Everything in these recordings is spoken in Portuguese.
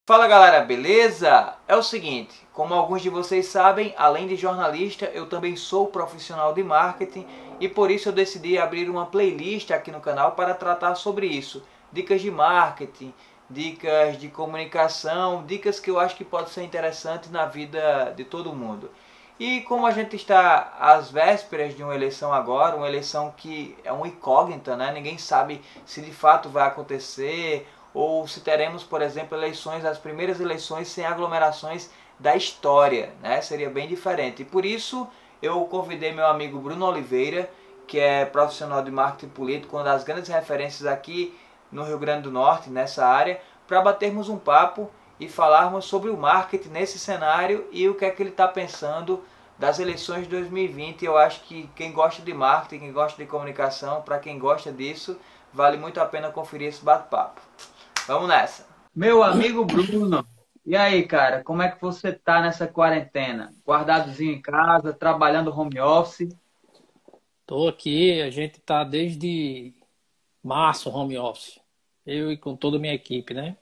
Fala galera, beleza? É o seguinte, como alguns de vocês sabem, além de jornalista, eu também sou profissional de marketing e por isso eu decidi abrir uma playlist aqui no canal para tratar sobre isso. Dicas de marketing, dicas de comunicação, dicas que eu acho que podem ser interessantes na vida de todo mundo. E como a gente está às vésperas de uma eleição agora, uma eleição que é uma incógnita, né? Ninguém sabe se de fato vai acontecer ou se teremos, por exemplo, eleições, as primeiras eleições sem aglomerações da história, né? Seria bem diferente. E por isso eu convidei meu amigo Bruno Oliveira, que é profissional de marketing político, uma das grandes referências aqui no Rio Grande do Norte, nessa área, para batermos um papo e falarmos sobre o marketing nesse cenário e o que é que ele está pensando das eleições de 2020. Eu acho que quem gosta de marketing, quem gosta de comunicação, para quem gosta disso, vale muito a pena conferir esse bate-papo. Vamos nessa. Meu amigo Bruno, e aí, cara, como é que você tá nessa quarentena? Guardadozinho em casa, trabalhando home office? Estou aqui, a gente está desde março home office, eu e com toda a minha equipe, né?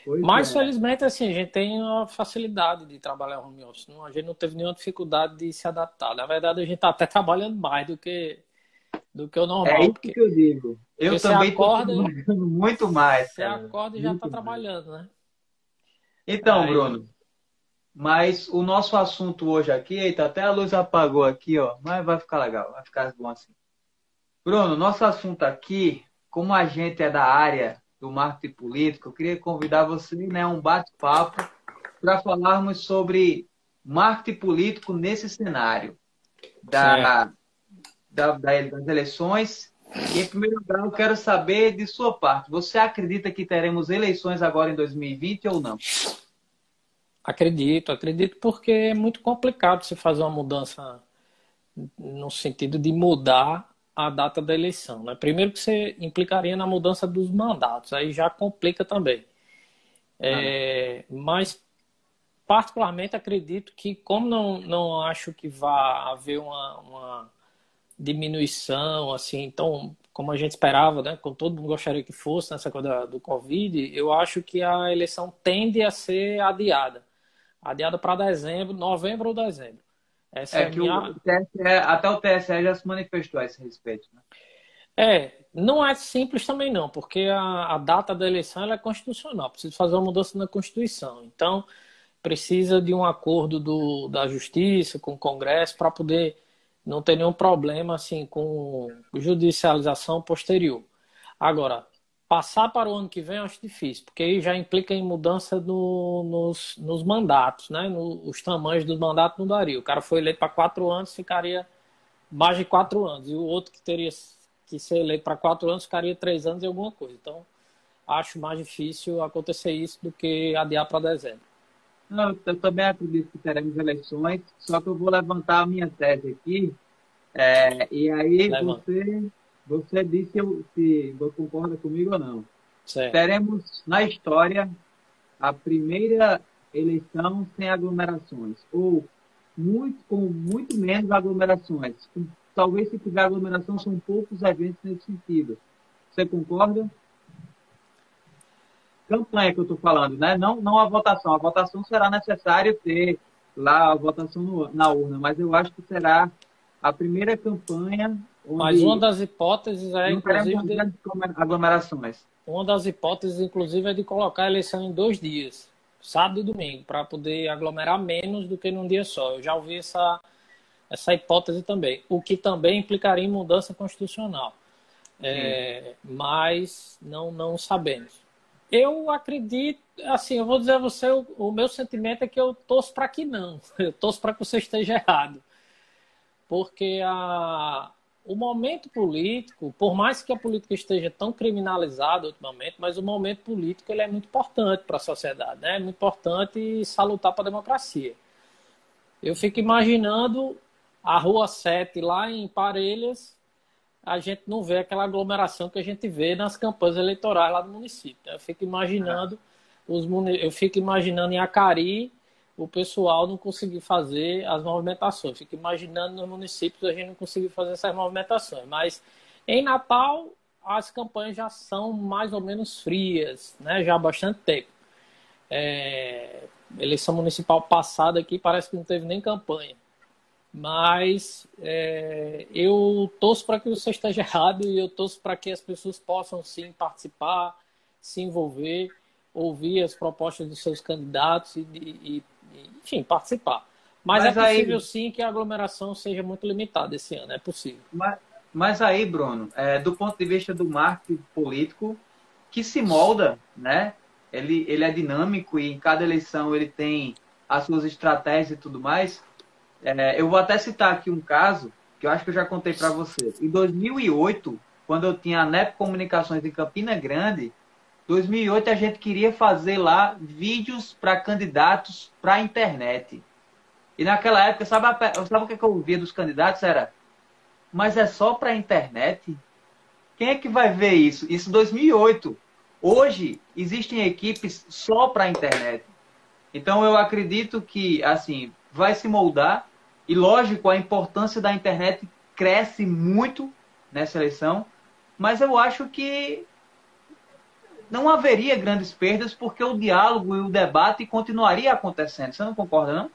Pois Mas é. felizmente assim, a gente tem uma facilidade de trabalhar home office, a gente não teve nenhuma dificuldade de se adaptar. Na verdade, a gente está até trabalhando mais do que o É normal, isso porque, que eu digo. porque Eu também estou acorda, trabalhando muito mais, você cara. acorda e já está Muito mais. trabalhando, né? Então, Aí, Bruno, mas o nosso assunto hoje aqui, eita, até a luz apagou aqui, ó, mas vai ficar legal, vai ficar bom assim. Bruno, nosso assunto aqui, como a gente é da área do marketing político, eu queria convidar você, né, a um bate-papo para falarmos sobre marketing político nesse cenário certo. das eleições. E, em primeiro lugar, eu quero saber de sua parte. Você acredita que teremos eleições agora em 2020 ou não? Acredito porque é muito complicado você fazer uma mudança no sentido de mudar a data da eleição, né? Primeiro que você implicaria na mudança dos mandatos, aí já complica também. Ah, Mas particularmente acredito que, como não acho que vá haver uma diminuição assim, então como a gente esperava, né? Como todo mundo gostaria que fosse nessa coisa do Covid, eu acho que a eleição tende a ser adiada para dezembro, novembro ou dezembro. Essa é é a que o minha. TSE, até o TSE já se manifestou a esse respeito, né? Não é simples também não, porque a data da eleição ela é constitucional, precisa fazer uma mudança na Constituição. Então, precisa de um acordo da Justiça com o Congresso para poder não ter nenhum problema assim com judicialização posterior. Agora, passar para o ano que vem eu acho difícil, porque aí já implica em mudança nos mandatos, né? Os tamanhos dos mandatos não daria. O cara foi eleito para 4 anos, ficaria mais de 4 anos. E o outro que teria que ser eleito para 4 anos ficaria 3 anos e alguma coisa. Então, acho mais difícil acontecer isso do que adiar para dezembro. Não, eu também acredito que teremos eleições, só que eu vou levantar a minha tese aqui, e aí Levando. você diz se você concorda comigo ou não. Certo. Teremos na história a primeira eleição sem aglomerações, ou com muito menos aglomerações. Talvez se tiver aglomeração, são poucos eventos nesse sentido. Você concorda? Campanha que eu estou falando, né? Não a votação. A votação será necessário ter lá a votação na urna, mas eu acho que será a primeira campanha Mas onde não teremos grandes aglomerações. uma das hipóteses, inclusive, é de colocar a eleição em 2 dias, sábado e domingo, para poder aglomerar menos do que num dia só. Eu já ouvi essa hipótese também, o que também implicaria em mudança constitucional. Sim. Mas não sabemos. Eu acredito, assim, eu vou dizer a você, o meu sentimento é que eu torço para que não. Eu torço para que você esteja errado. Porque o momento político, por mais que a política esteja tão criminalizada ultimamente, mas o momento político ele é muito importante para a sociedade, né? É muito importante e salutar para a democracia. Eu fico imaginando a Rua 7 lá em Parelhas, a gente não vê aquela aglomeração que a gente vê nas campanhas eleitorais lá do município. Eu fico imaginando em Acari o pessoal não conseguir fazer as movimentações. Fico imaginando nos municípios a gente não conseguir fazer essas movimentações. Mas em Natal as campanhas já são mais ou menos frias, né? Já há bastante tempo. Eleição municipal passada aqui parece que não teve nem campanha. Mas eu torço para que você esteja errado e eu torço para que as pessoas possam sim participar, se envolver, ouvir as propostas dos seus candidatos enfim, participar. Mas é Mas aí, possível sim que a aglomeração seja muito limitada esse ano, é possível. mas, mas aí, Bruno, do ponto de vista do marketing político, que se molda, né? Ele é dinâmico e em cada eleição ele tem as suas estratégias e tudo mais. Eu vou até citar aqui um caso que eu acho que eu já contei para você. Em 2008, quando eu tinha a NEP Comunicações em Campina Grande, 2008 a gente queria fazer lá vídeos para candidatos para a internet. E naquela época, sabe o que eu ouvia dos candidatos? Era, mas é só para a internet? Quem é que vai ver isso? Isso em 2008. Hoje, existem equipes só para a internet. Então, eu acredito que, assim, vai se moldar. E, lógico, a importância da internet cresce muito nessa eleição. Mas eu acho que não haveria grandes perdas porque o diálogo e o debate continuaria acontecendo. Você não concorda, não?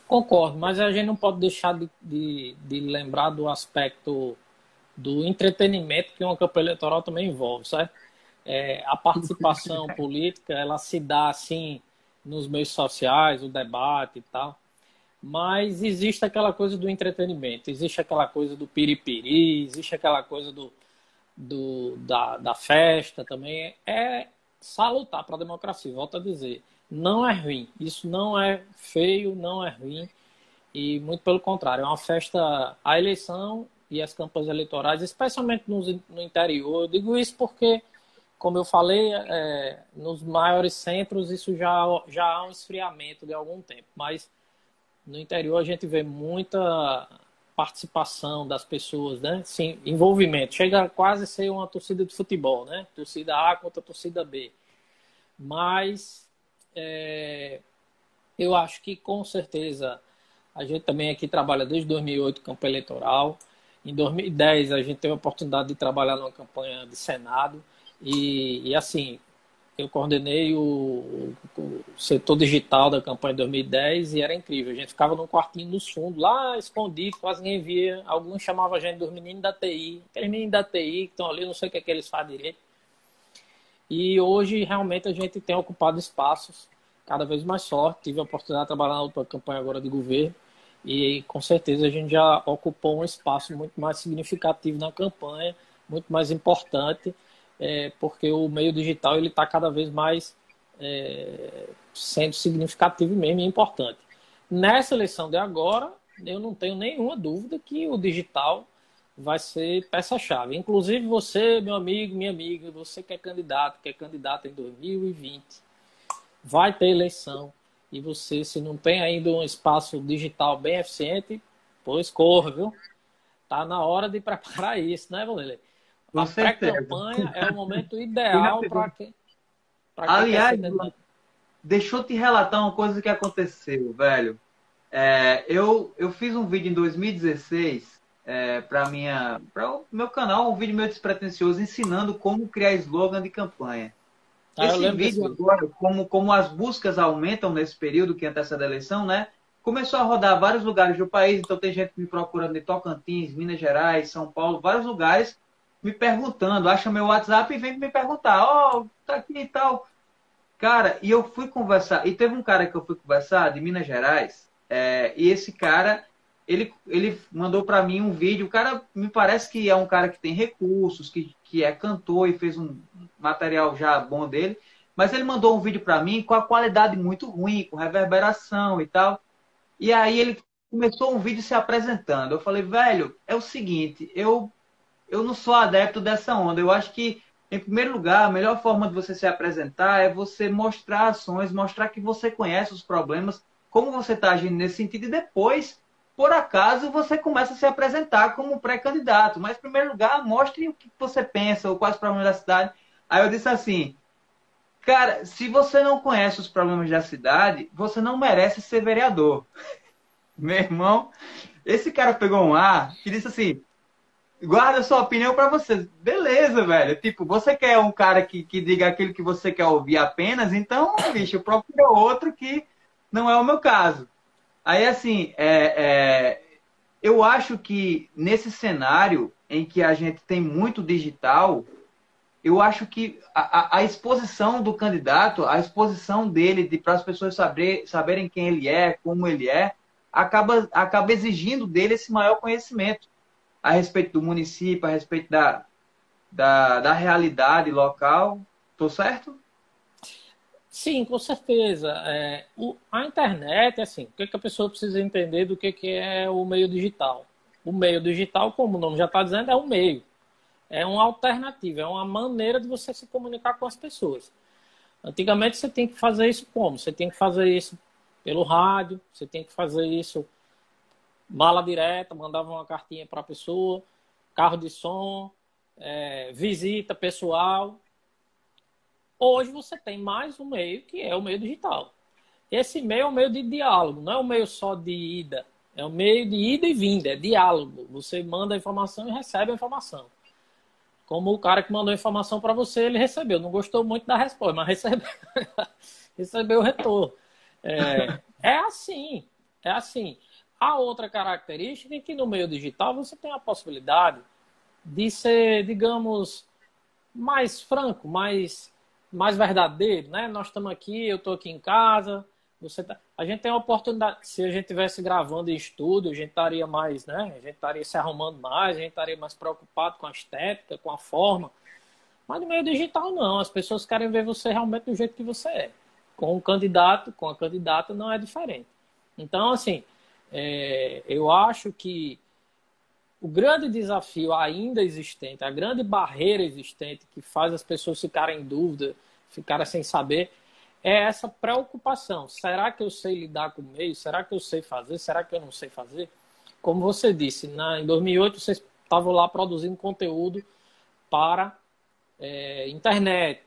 Concordo, mas a gente não pode deixar de lembrar do aspecto do entretenimento que uma campanha eleitoral também envolve, certo? A participação política, ela se dá assim nos meios sociais, o debate e tal, mas existe aquela coisa do entretenimento, existe aquela coisa do piripiri, existe aquela coisa da festa também. É salutar para a democracia, volto a dizer. Não é ruim, isso não é feio, não é ruim, e muito pelo contrário, é uma festa, a eleição e as campanhas eleitorais, especialmente no interior. Eu digo isso porque, como eu falei, nos maiores centros isso já há um esfriamento de algum tempo, mas no interior a gente vê muita participação das pessoas, né? Sim, envolvimento. Chega a quase ser uma torcida de futebol, né? Torcida A contra torcida B. Mas eu acho que com certeza a gente também aqui trabalha desde 2008 campanha eleitoral. Em 2010 a gente teve a oportunidade de trabalhar numa campanha de Senado e assim, eu coordenei o setor digital da campanha de 2010 e era incrível. A gente ficava num quartinho nos fundos, lá escondido, quase ninguém via. Alguns chamavam a gente dos meninos da TI, aqueles meninos da TI que estão ali, não sei o que é que eles fazem direito. E hoje realmente a gente tem ocupado espaços cada vez mais fortes. Tive a oportunidade de trabalhar na outra campanha agora de governo e com certeza a gente já ocupou um espaço muito mais significativo na campanha, muito mais importante, porque o meio digital ele está cada vez mais sendo significativo mesmo e importante. Nessa eleição de agora, eu não tenho nenhuma dúvida que o digital vai ser peça-chave. Inclusive você, meu amigo, minha amiga, você que é candidato em 2020, vai ter eleição. E você, se não tem ainda um espaço digital bem eficiente, pois corra, viu? Tá na hora de preparar isso, né, Vanderlei? Com A certeza. pré-campanha é o momento E na ideal para quem quer Aliás, ser candidato. deixa eu te relatar uma coisa que aconteceu, velho. Eu fiz um vídeo em 2016 para o meu canal, um vídeo meio despretensioso, ensinando como criar slogan de campanha. Eu Esse lembro desse vídeo vídeo. agora, como as buscas aumentam nesse período que antecede a eleição, né? Começou a rodar vários lugares do país, então tem gente me procurando de Tocantins, Minas Gerais, São Paulo, vários lugares, me perguntando, acha meu WhatsApp e vem me perguntar, tá aqui e tal. Cara, e eu fui conversar, e teve um cara que eu fui conversar de Minas Gerais, e esse cara, ele mandou para mim um vídeo, o cara me parece que é um cara que tem recursos, que é cantor e fez um material já bom dele, mas ele mandou um vídeo para mim com a qualidade muito ruim, com reverberação e tal, e aí ele começou um vídeo se apresentando. Eu falei, velho, é o seguinte, eu não sou adepto dessa onda. Eu acho que, em primeiro lugar, a melhor forma de você se apresentar é você mostrar ações, mostrar que você conhece os problemas, como você está agindo nesse sentido, e depois, por acaso, você começa a se apresentar como pré-candidato. Mas, em primeiro lugar, mostre o que você pensa, ou quais os problemas da cidade. Aí eu disse assim, cara, se você não conhece os problemas da cidade, você não merece ser vereador. Meu irmão, esse cara pegou um ar que disse assim, guarda sua opinião para você. Beleza, velho. Tipo, você quer um cara que diga aquilo que você quer ouvir apenas, então, bicho, procura outro que não é o meu caso. Aí, assim, eu acho que nesse cenário em que a gente tem muito digital, eu acho que a exposição do candidato, a exposição dele para as pessoas saberem quem ele é, como ele é, acaba exigindo dele esse maior conhecimento a respeito do município, a respeito da realidade local. Tô certo? Sim, com certeza. A internet, assim, o que que a pessoa precisa entender do que é o meio digital? O meio digital, como o nome já está dizendo, é um meio. É uma alternativa, é uma maneira de você se comunicar com as pessoas. Antigamente você tem que fazer isso como? Você tem que fazer isso pelo rádio, você tem que fazer isso mala direta, mandava uma cartinha para a pessoa, carro de som, visita pessoal. Hoje você tem mais um meio que é o meio digital. Esse meio é um meio de diálogo, não é um meio só de ida. É um meio de ida e vinda, é diálogo. Você manda a informação e recebe a informação. Como o cara que mandou a informação para você, ele recebeu. Não gostou muito da resposta, mas recebeu, recebeu o retorno. É assim, é assim. A outra característica é que no meio digital você tem a possibilidade de ser, digamos, mais franco, mais verdadeiro, né? Nós estamos aqui, eu estou aqui em casa, a gente tem a oportunidade, se a gente estivesse gravando em estúdio, a gente estaria mais, né? A gente estaria se arrumando mais, a gente estaria mais preocupado com a estética, com a forma. Mas no meio digital não, as pessoas querem ver você realmente do jeito que você é. Com o candidato, com a candidata não é diferente. Então, assim, eu acho que o grande desafio ainda existente, a grande barreira existente que faz as pessoas ficarem em dúvida, ficarem sem saber, é essa preocupação. Será que eu sei lidar com o meio? Será que eu sei fazer? Será que eu não sei fazer? Como você disse, em 2008 vocês estavam lá produzindo conteúdo para internet.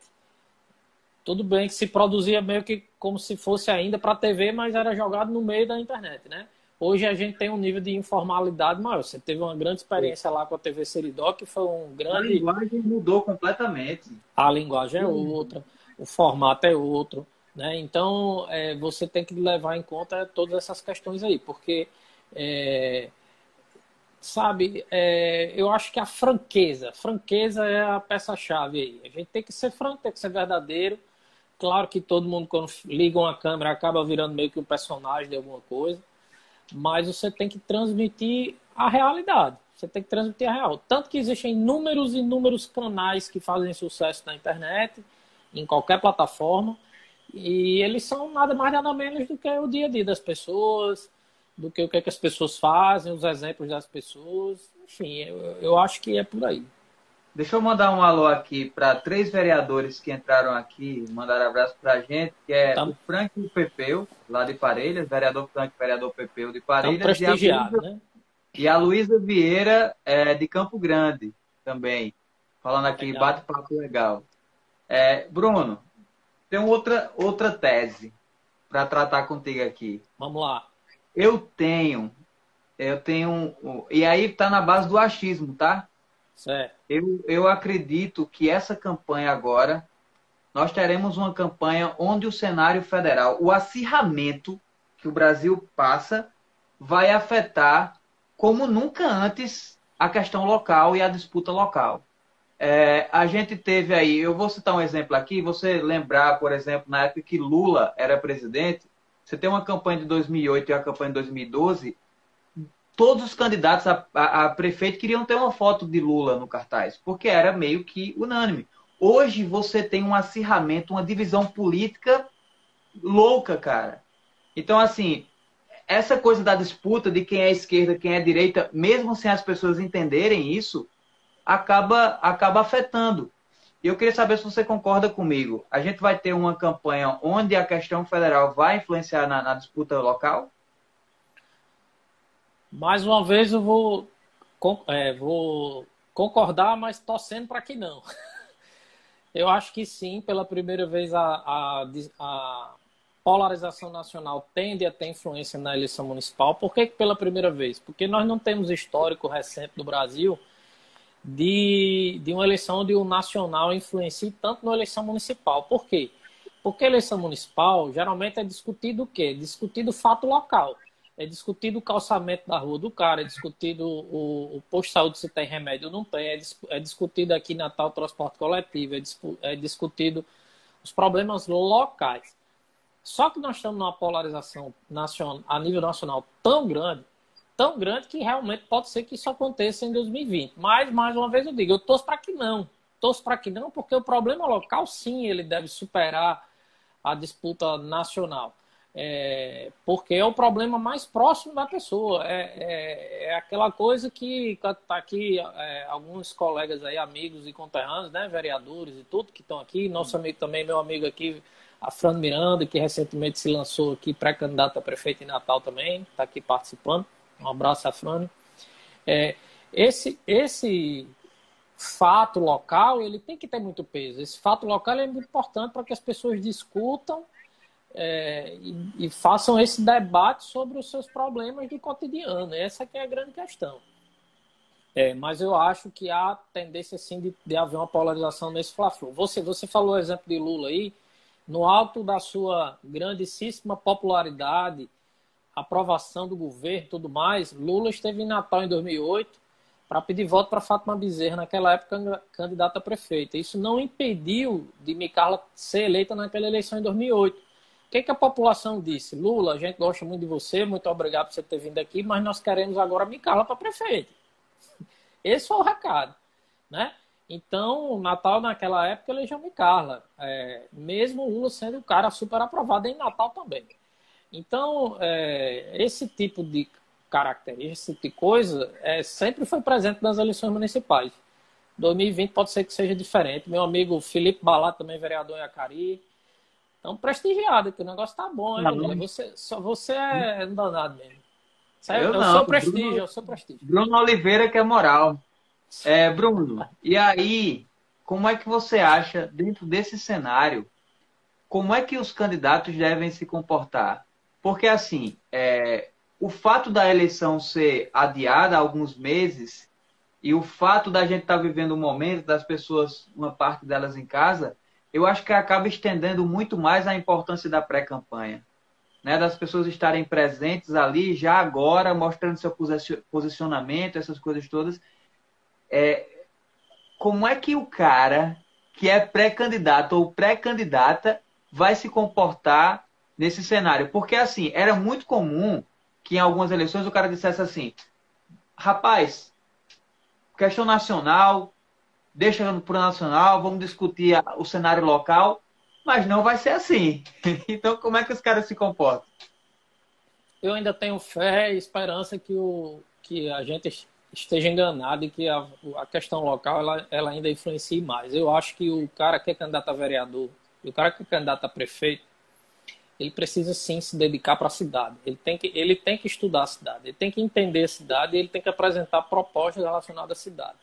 Tudo bem que se produzia meio que como se fosse ainda para a TV, mas era jogado no meio da internet, né? Hoje a gente tem um nível de informalidade maior. Você teve uma grande experiência lá com a TV Seridó, que foi um A grande... linguagem mudou completamente. A linguagem é outra, o formato é outro, né? Então, você tem que levar em conta todas essas questões aí, porque, sabe, eu acho que a franqueza é a peça-chave aí. A gente tem que ser franco, tem que ser verdadeiro. Claro que todo mundo, quando liga uma câmera, acaba virando meio que um personagem de alguma coisa, mas você tem que transmitir a realidade. Você tem que transmitir a real. Tanto que existem inúmeros e inúmeros canais que fazem sucesso na internet, em qualquer plataforma, e eles são nada mais nada menos do que o dia a dia das pessoas, do que o que as pessoas fazem, os exemplos das pessoas. Enfim, eu acho que é por aí. Deixa eu mandar um alô aqui para 3 vereadores que entraram aqui, mandaram abraço para a gente, que é Tá, o Frank Pepeu, lá de Parelhas, vereador Frank, vereador Pepeu de tão Parelhas, prestigiado, né? e a Luísa Vieira de Campo Grande também, falando aqui, Legal. bate-papo legal. Bruno, tem outra tese para tratar contigo aqui. Vamos lá. Eu tenho, e aí está na base do achismo, tá? Certo. Eu acredito que essa campanha agora, nós teremos uma campanha onde o cenário federal, o acirramento que o Brasil passa, vai afetar como nunca antes a questão local e a disputa local. A gente teve aí, eu vou citar um exemplo aqui, você lembrar, por exemplo, na época que Lula era presidente, você tem uma campanha de 2008 e a campanha de 2012, todos os candidatos a prefeito queriam ter uma foto de Lula no cartaz, porque era meio que unânime. Hoje você tem um acirramento, uma divisão política louca, cara. Então, assim, essa coisa da disputa de quem é esquerda, quem é direita, mesmo sem as pessoas entenderem isso, acaba afetando. E eu queria saber se você concorda comigo. A gente vai ter uma campanha onde a questão federal vai influenciar na disputa local? Mais uma vez eu vou concordar, mas torcendo para que não. Eu acho que sim, pela primeira vez a polarização nacional tende a ter influência na eleição municipal. Por que pela primeira vez? Porque nós não temos histórico recente do Brasil de uma eleição onde o nacional influencia tanto na eleição municipal. Por quê? Porque a eleição municipal geralmente é discutido o quê? É discutido o fato local. É discutido o calçamento da rua do cara, é discutido o posto de saúde se tem remédio ou não tem, é discutido aqui em Natal o transporte coletivo, é discutido os problemas locais. Só que nós estamos numa polarização a nível nacional tão grande que realmente pode ser que isso aconteça em 2020. Mas, mais uma vez eu digo, eu torço para que não. Torço para que não, porque o problema local, sim, ele deve superar a disputa nacional. Porque é o problema mais próximo da pessoa. É aquela coisa que está aqui alguns colegas aí, amigos e conterrâneos, né, vereadores e tudo, que estão aqui. Nosso amigo também, meu amigo aqui, Afrânio Miranda, que recentemente se lançou aqui pré-candidato a prefeito em Natal também, está aqui participando. Um abraço, Afrânio. Esse fato local, ele tem que ter muito peso. Esse fato local é muito importante para que as pessoas discutam e façam esse debate sobre os seus problemas do cotidiano. Essa que é a grande questão. Mas eu acho que há tendência, sim, de haver uma polarização nesse Fla-Flu. Você falou o exemplo de Lula aí, no alto da sua grandíssima popularidade, aprovação do governo e tudo mais, Lula esteve em Natal em 2008 para pedir voto para Fátima Bezerra, naquela época candidata a prefeita. Isso não impediu de Micarla ser eleita naquela eleição em 2008. O que a população disse? Lula, a gente gosta muito de você, muito obrigado por você ter vindo aqui, mas nós queremos agora Micarla para prefeita. Esse foi o recado, né? Então, Natal, naquela época, elegeu Micarla, mesmo Lula sendo um cara super aprovado em Natal também. Então, esse tipo de característica, esse tipo de coisa, sempre foi presente nas eleições municipais. 2020 pode ser que seja diferente. Meu amigo Felipe Balá, também vereador em Acari. Então, prestigiado, que o negócio tá bom, hein, Lula? Você é um danado mesmo. Eu É o não. seu prestígio, é o seu prestígio. Bruno Oliveira que é moral. Bruno, e aí, como é que você acha, dentro desse cenário, como é que os candidatos devem se comportar? Porque, assim, o fato da eleição ser adiada há alguns meses e o fato da gente estar vivendo um momento das pessoas, uma parte delas em casa, eu acho que acaba estendendo muito mais a importância da pré-campanha, né? Das pessoas estarem presentes ali já agora, mostrando seu posicionamento, essas coisas todas. Como é que o cara que é pré-candidato ou pré-candidata vai se comportar nesse cenário? Porque, assim, era muito comum que em algumas eleições o cara dissesse assim: rapaz, questão nacional, deixa para o nacional, vamos discutir o cenário local, mas não vai ser assim. Então, como é que os caras se comportam? Eu ainda tenho fé e esperança que a gente esteja enganado e que a questão local ela ainda influencie mais. Eu acho que o cara que é candidato a vereador e o cara que é candidato a prefeito, ele precisa sim se dedicar para a cidade. Ele tem que estudar a cidade, ele tem que entender a cidade e ele tem que apresentar propostas relacionadas à cidade.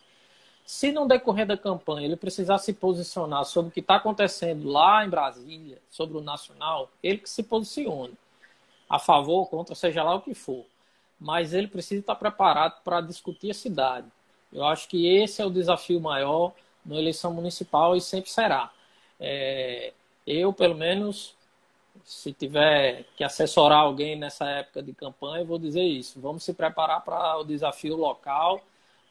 Se no decorrer da campanha ele precisar se posicionar sobre o que está acontecendo lá em Brasília, sobre o nacional, ele que se posicione. A favor, contra, seja lá o que for. Mas ele precisa estar preparado para discutir a cidade. Eu acho que esse é o desafio maior na eleição municipal e sempre será. Eu, pelo menos, se tiver que assessorar alguém nessa época de campanha, eu vou dizer isso. Vamos se preparar para o desafio local,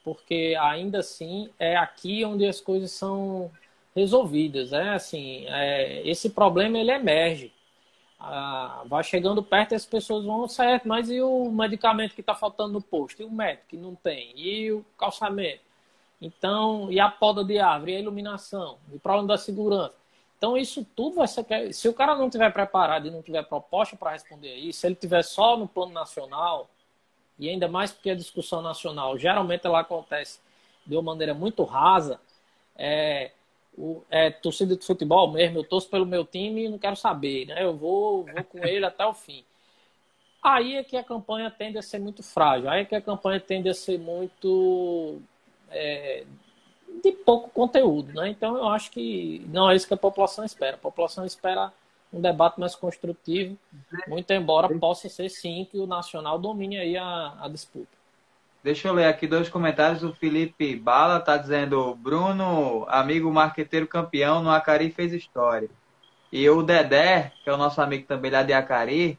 porque ainda assim é aqui onde as coisas são resolvidas. Esse problema ele emerge. Vai chegando perto e as pessoas vão, certo, mas e o medicamento que está faltando no posto? E o médico que não tem? E o calçamento? Então, e a poda de árvore? E a iluminação? E o problema da segurança? Então, isso tudo vai ser... Se o cara não estiver preparado e não tiver proposta para responder a isso, se ele estiver só no plano nacional, e ainda mais porque a discussão nacional, geralmente ela acontece de uma maneira muito rasa, torcida de futebol mesmo, eu torço pelo meu time e não quero saber, né? Eu vou com ele até o fim. Aí é que a campanha tende a ser muito frágil, aí é que a campanha tende a ser muito de pouco conteúdo, né? Então eu acho que não é isso que a população espera. A população espera um debate mais construtivo, muito embora possa ser sim que o nacional domine aí a disputa. Deixa eu ler aqui dois comentários. O Felipe Bala tá dizendo: Bruno, amigo marqueteiro campeão, no Acari fez história. E o Dedé, que é o nosso amigo também lá de Acari,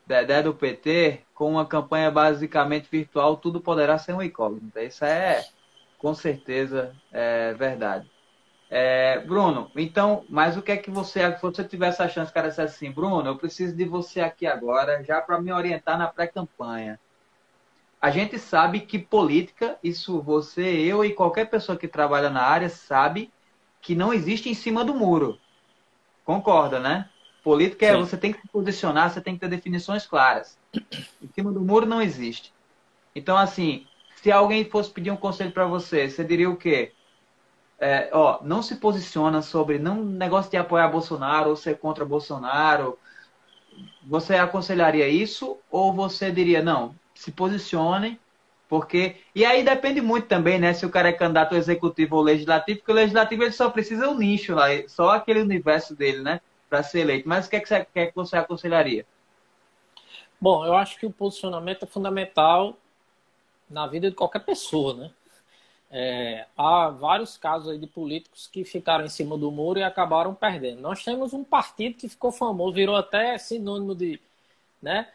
Dedé do PT, com uma campanha basicamente virtual, tudo poderá ser um incógnito. Isso é, com certeza, verdade. Bruno, então, mas o que é que você, se você tivesse a chance, cara, dissesse assim, Bruno, eu preciso de você aqui agora, já para me orientar na pré-campanha. A gente sabe que política, isso você, eu e qualquer pessoa que trabalha na área sabe que não existe em cima do muro. Concorda, né? Política é Sim. você tem que se posicionar, você tem que ter definições claras. Em cima do muro não existe. Então, assim, se alguém fosse pedir um conselho para você, você diria o quê? Não se posiciona sobre não negócio de apoiar Bolsonaro ou ser contra Bolsonaro. Você aconselharia isso ou você diria não, se posicione, porque e aí depende muito também, né, se o cara é candidato ao executivo ou legislativo, porque o legislativo ele só precisa um nicho lá, só aquele universo dele, né, para ser eleito. Mas o que é que você aconselharia? Bom, eu acho que o posicionamento é fundamental na vida de qualquer pessoa, né? Há vários casos aí de políticos que ficaram em cima do muro e acabaram perdendo. Nós temos um partido que ficou famoso, virou até sinônimo de, né?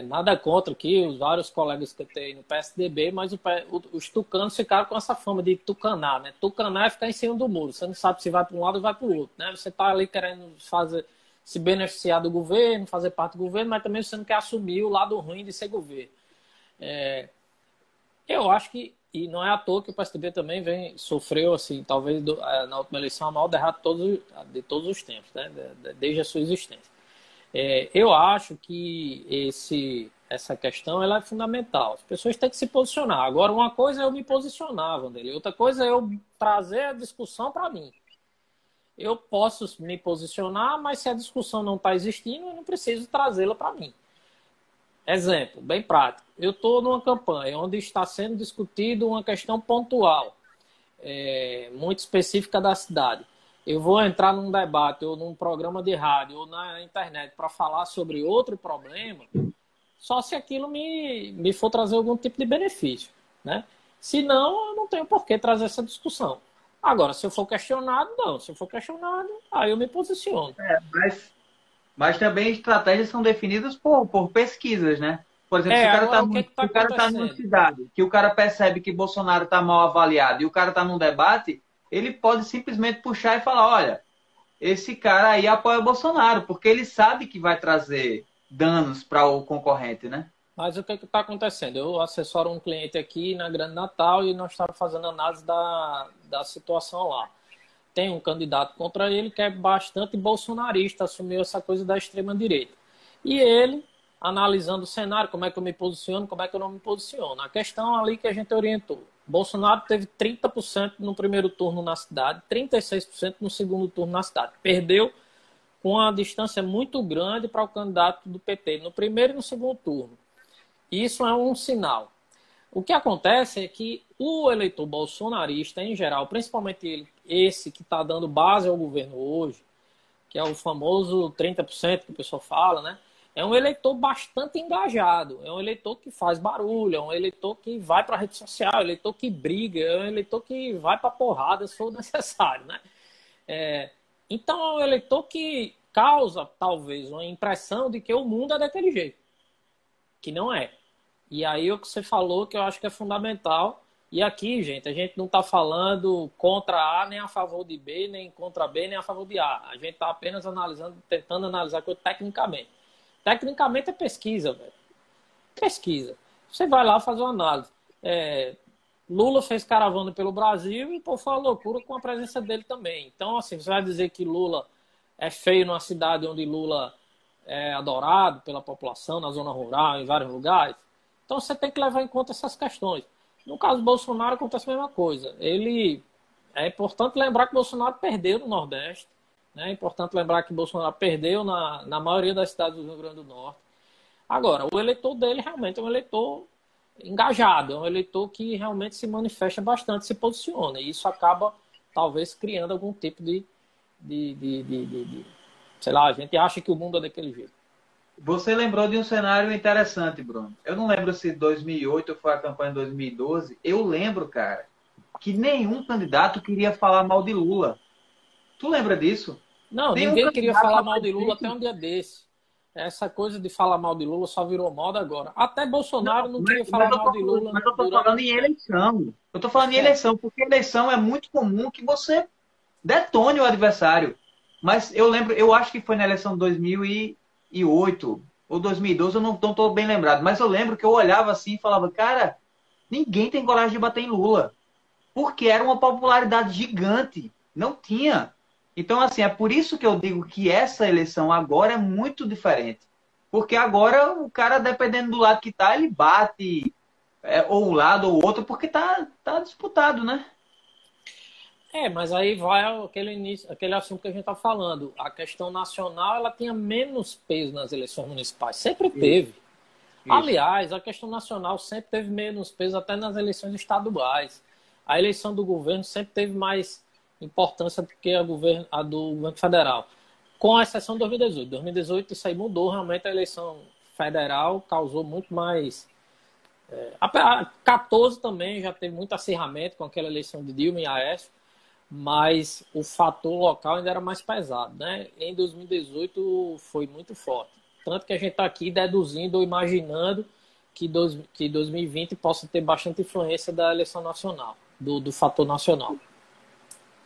Nada contra aqui, os vários colegas que eu tenho no PSDB, mas os tucanos ficaram com essa fama de tucanar, né? Tucanar é ficar em cima do muro. Você não sabe se vai para um lado ou vai para o outro, né? Você está ali querendo se beneficiar do governo, fazer parte do governo, mas também você não quer assumir o lado ruim de ser governo. Eu acho que, e não é à toa que o PSDB também sofreu, assim, talvez na última eleição, a maior derrota de todos os tempos, né? Desde a sua existência. Eu acho que essa questão ela é fundamental. As pessoas têm que se posicionar. Agora, uma coisa é eu me posicionar, Vanderlei, outra coisa é eu trazer a discussão para mim. Eu posso me posicionar, mas se a discussão não está existindo, eu não preciso trazê-la para mim. Exemplo, bem prático. Eu estou numa campanha onde está sendo discutido uma questão pontual, muito específica da cidade. Eu vou entrar num debate ou num programa de rádio ou na internet para falar sobre outro problema, só se aquilo me for trazer algum tipo de benefício, né? Se não, eu não tenho por que trazer essa discussão. Agora, se eu for questionado, não. Se eu for questionado, aí eu me posiciono. Mas também estratégias são definidas por pesquisas, né? Por exemplo, se Agora o que está o cara tá numa acontecendo? cidade, que o cara percebe que Bolsonaro está mal avaliado e o cara está num debate, ele pode simplesmente puxar e falar, olha, esse cara aí apoia Bolsonaro, porque ele sabe que vai trazer danos para o concorrente, né? Mas o que está acontecendo? Eu assessoro um cliente aqui na Grande Natal e nós estávamos fazendo análise da situação lá. Tem um candidato contra ele que é bastante bolsonarista, assumiu essa coisa da extrema-direita. E ele, analisando o cenário, como é que eu me posiciono, como é que eu não me posiciono. A questão ali que a gente orientou. Bolsonaro teve 30% no primeiro turno na cidade, 36% no segundo turno na cidade. Perdeu com uma distância muito grande para o candidato do PT, no primeiro e no segundo turno. Isso é um sinal. O que acontece é que o eleitor bolsonarista, em geral, principalmente esse que está dando base ao governo hoje, que é o famoso 30% que o pessoal fala, né? É um eleitor bastante engajado, é um eleitor que faz barulho, é um eleitor que vai para a rede social, é um eleitor que briga, é um eleitor que vai para a porrada se for necessário, né? Então é um eleitor que causa, talvez, uma impressão de que o mundo é daquele jeito, que não é. E aí o que você falou que eu acho que é fundamental. E aqui, gente, a gente não está falando contra A, nem a favor de B, nem contra B, nem a favor de A. A gente está apenas analisando, tentando analisar a coisa tecnicamente. Tecnicamente é pesquisa, velho. Pesquisa. Você vai lá fazer uma análise. Lula fez caravana pelo Brasil e pô, foi uma loucura com a presença dele também. Então, assim, você vai dizer que Lula é feio numa cidade onde Lula é adorado pela população, na zona rural, em vários lugares? Então você tem que levar em conta essas questões. No caso do Bolsonaro acontece a mesma coisa. É importante lembrar que Bolsonaro perdeu no Nordeste, né? É importante lembrar que Bolsonaro perdeu na maioria das cidades do Rio Grande do Norte. Agora, o eleitor dele realmente é um eleitor engajado, é um eleitor que realmente se manifesta bastante, se posiciona. E isso acaba, talvez, criando algum tipo de sei lá, a gente acha que o mundo é daquele jeito. Você lembrou de um cenário interessante, Bruno. Eu não lembro se 2008 foi a campanha de 2012. Eu lembro, cara, que nenhum candidato queria falar mal de Lula. Tu lembra disso? Não, Nenhum ninguém queria candidato falar a mal de Lula até prefeito. um dia desse. Essa coisa de falar mal de Lula só virou moda agora. Até Bolsonaro Não, não mas, queria falar mas eu mal tô, de Lula mas eu tô durante falando muito em tempo. eleição. Eu tô falando em É, eleição, porque eleição é muito comum que você detone o adversário. Mas eu lembro, eu acho que foi na eleição de 2008 ou 2012, eu não estou bem lembrado. Mas eu lembro que eu olhava assim e falava, cara, ninguém tem coragem de bater em Lula. Porque era uma popularidade gigante. Não tinha. Então, assim, é por isso que eu digo que essa eleição agora é muito diferente. Porque agora o cara, dependendo do lado que tá, ele bate ou um lado ou outro, porque tá disputado, né? mas aí vai aquele início, aquele assunto que a gente está falando. A questão nacional ela tinha menos peso nas eleições municipais. Sempre Isso, teve. isso. Aliás, a questão nacional sempre teve menos peso até nas eleições estaduais. A eleição do governo sempre teve mais importância do que a do governo federal. Com exceção de 2018. 2018 isso aí mudou realmente a eleição federal, causou muito mais. A 14 também já teve muito acirramento com aquela eleição de Dilma e Aécio, mas o fator local ainda era mais pesado, né? Em 2018 foi muito forte. Tanto que a gente está aqui deduzindo ou imaginando que 2020 possa ter bastante influência da eleição nacional, do fator nacional.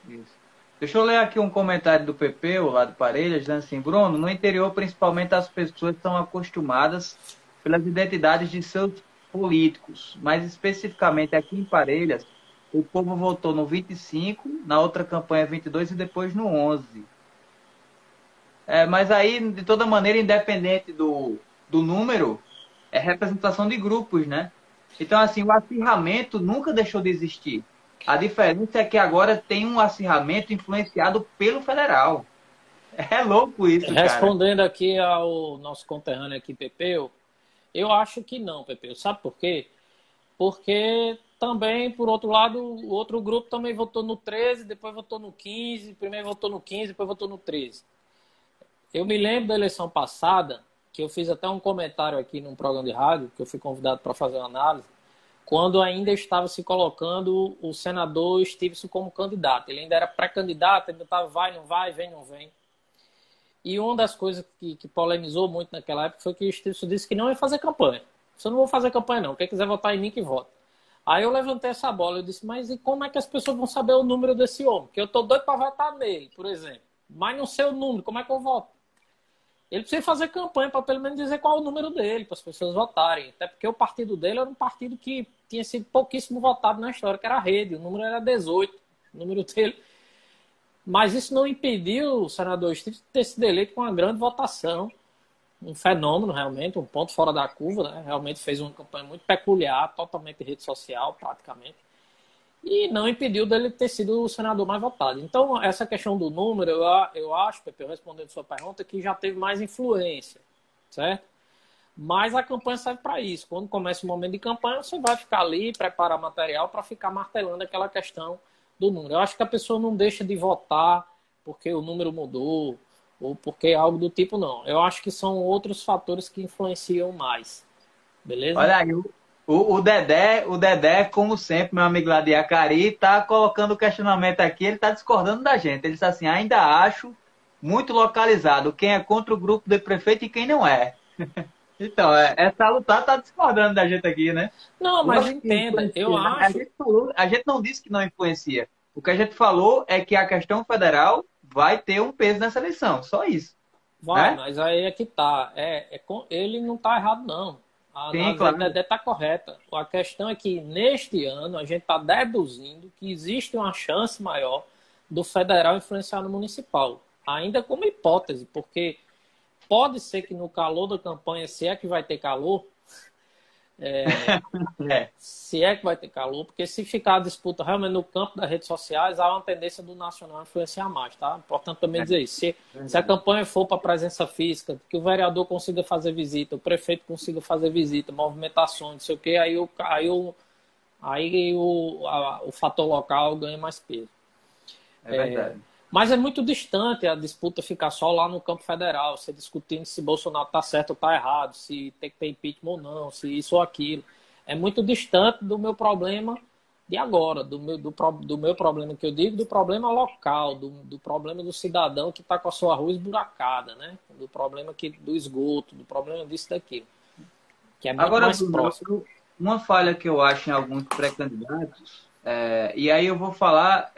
Isso. Deixa eu ler aqui um comentário do PP, o lado Parelhas, dizendo assim, Bruno, no interior, principalmente, as pessoas estão acostumadas pelas identidades de seus políticos, mas especificamente aqui em Parelhas, o povo votou no 25, na outra campanha 22 e depois no 11. Mas aí, de toda maneira, independente do número, é representação de grupos, né? Então, assim, o acirramento nunca deixou de existir. A diferença é que agora tem um acirramento influenciado pelo federal. É louco isso, cara. Respondendo aqui ao nosso conterrâneo aqui, Pepeu, eu acho que não, Pepeu. Sabe por quê? Porque também, por outro lado, o outro grupo também votou no 13, depois votou no 15, primeiro votou no 15, depois votou no 13. Eu me lembro da eleição passada, que eu fiz até um comentário aqui num programa de rádio, que eu fui convidado para fazer uma análise, quando ainda estava se colocando o senador Stevenson como candidato. Ele ainda era pré-candidato, ainda estava vai, não vai, vem, não vem. E uma das coisas que polemizou muito naquela época foi que o Stevenson disse que não ia fazer campanha. Eu não vou fazer campanha, não. Quem quiser votar em mim, que vote. Aí eu levantei essa bola. Eu disse, mas e como é que as pessoas vão saber o número desse homem? Porque eu tô doido para votar nele, por exemplo. Mas não sei o número, como é que eu voto? Ele precisa fazer campanha para pelo menos dizer qual é o número dele, para as pessoas votarem. Até porque o partido dele era um partido que tinha sido pouquíssimo votado na história, que era a Rede. O número era 18. O número dele. Mas isso não impediu o senador Steve de ter sido eleito com uma grande votação. Um fenômeno, realmente, um ponto fora da curva. Né? Realmente fez uma campanha muito peculiar, totalmente rede social, praticamente. E não impediu dele ter sido o senador mais votado. Então, essa questão do número, eu acho, Pepe, respondendo a sua pergunta, que já teve mais influência, certo? Mas a campanha serve para isso. Quando começa o momento de campanha, você vai ficar ali, preparar material para ficar martelando aquela questão do número. Eu acho que a pessoa não deixa de votar porque o número mudou ou porque algo do tipo, não. Eu acho que são outros fatores que influenciam mais. Beleza? Olha aí, o Dedé, como sempre, meu amigo lá de Acari, tá colocando o questionamento aqui, ele tá discordando da gente. Ele disse assim, ainda acho muito localizado quem é contra o grupo de prefeito e quem não é. Então, essa luta tá discordando da gente aqui, né? Não, mas Lógico que entenda, eu influencia. acho. A gente não disse que não influencia. O que a gente falou é que a questão federal vai ter um peso nessa eleição. Só isso, Vai, né? mas aí é que tá. Ele não tá errado, não. A Sim, análise da claro. Dedé tá correta. A questão é que neste ano a gente está deduzindo que existe uma chance maior do federal influenciar no municipal. Ainda como hipótese, porque pode ser que no calor da campanha, se é que vai ter calor, É, se é que vai ter calor, porque se ficar a disputa realmente no campo das redes sociais, há uma tendência do nacional influenciar mais, tá? Importante também dizer isso. Se a verdade. campanha for para presença física, que o vereador consiga fazer visita, o prefeito consiga fazer visita, movimentações, não sei o quê, aí o fator local ganha mais peso. É verdade. Mas é muito distante a disputa ficar só lá no campo federal, você discutindo se Bolsonaro está certo ou está errado, se tem que ter impeachment ou não, se isso ou aquilo. É muito distante do meu problema de agora, do meu problema que eu digo, do problema local, do problema do cidadão que está com a sua rua esburacada, né? Do problema do esgoto, do problema disso e daquilo, que é muito Agora, mais Bruno, próximo. uma falha que eu acho em alguns pré-candidatos, e aí eu vou falar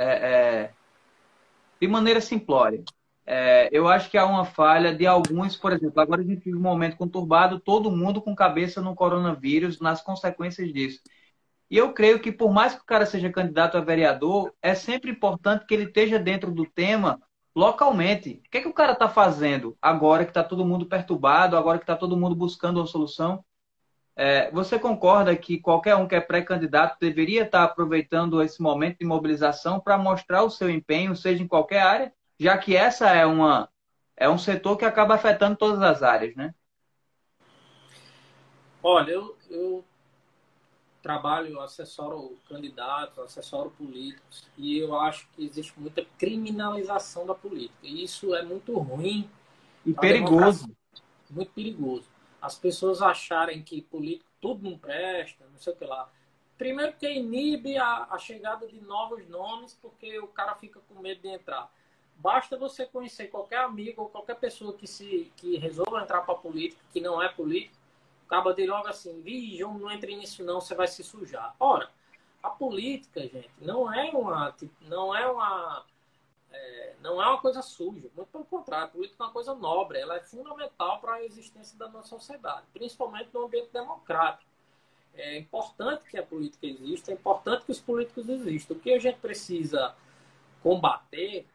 de maneira simplória. Eu acho que há uma falha de alguns, por exemplo, agora a gente vive um momento conturbado, todo mundo com cabeça no coronavírus, nas consequências disso. E eu creio que, por mais que o cara seja candidato a vereador, é sempre importante que ele esteja dentro do tema localmente. O que é que o cara está fazendo agora que está todo mundo perturbado, agora que está todo mundo buscando uma solução? Você concorda que qualquer um que é pré-candidato deveria estar aproveitando esse momento de mobilização para mostrar o seu empenho, seja em qualquer área, já que essa é um setor que acaba afetando todas as áreas, né? Olha, eu trabalho, assessoro candidatos, assessoro políticos, e eu acho que existe muita criminalização da política. E isso é muito ruim E para a democracia, perigoso. muito perigoso. As pessoas acharem que político tudo não presta, não sei o que lá. Primeiro que inibe a chegada de novos nomes, porque o cara fica com medo de entrar. Basta você conhecer qualquer amigo ou qualquer pessoa que resolva entrar para a política, que não é político, acaba de logo assim, vixe, não entre nisso não, você vai se sujar. Ora, a política, gente, não é uma coisa suja, muito pelo contrário, a política é uma coisa nobre, ela é fundamental para a existência da nossa sociedade, principalmente no ambiente democrático. É importante que a política exista, é importante que os políticos existam. O que a gente precisa combater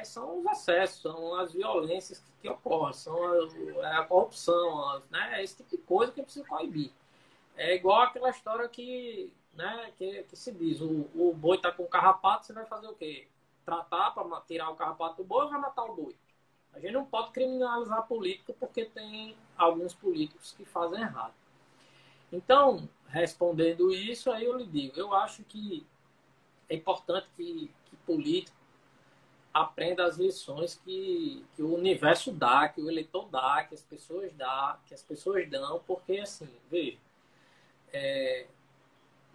são os excessos, são as violências que ocorrem, são a corrupção, né, esse tipo de coisa que precisa coibir. É igual aquela história que se diz, o boi está com carrapato, você vai fazer o quê? Tratar para tirar o carrapato do boi ou vai matar o boi? A gente não pode criminalizar a política porque tem alguns políticos que fazem errado. Então, respondendo isso, aí eu lhe digo, eu acho que é importante que político aprenda as lições que o universo dá, que o eleitor dá, que as pessoas dão, porque assim, veja,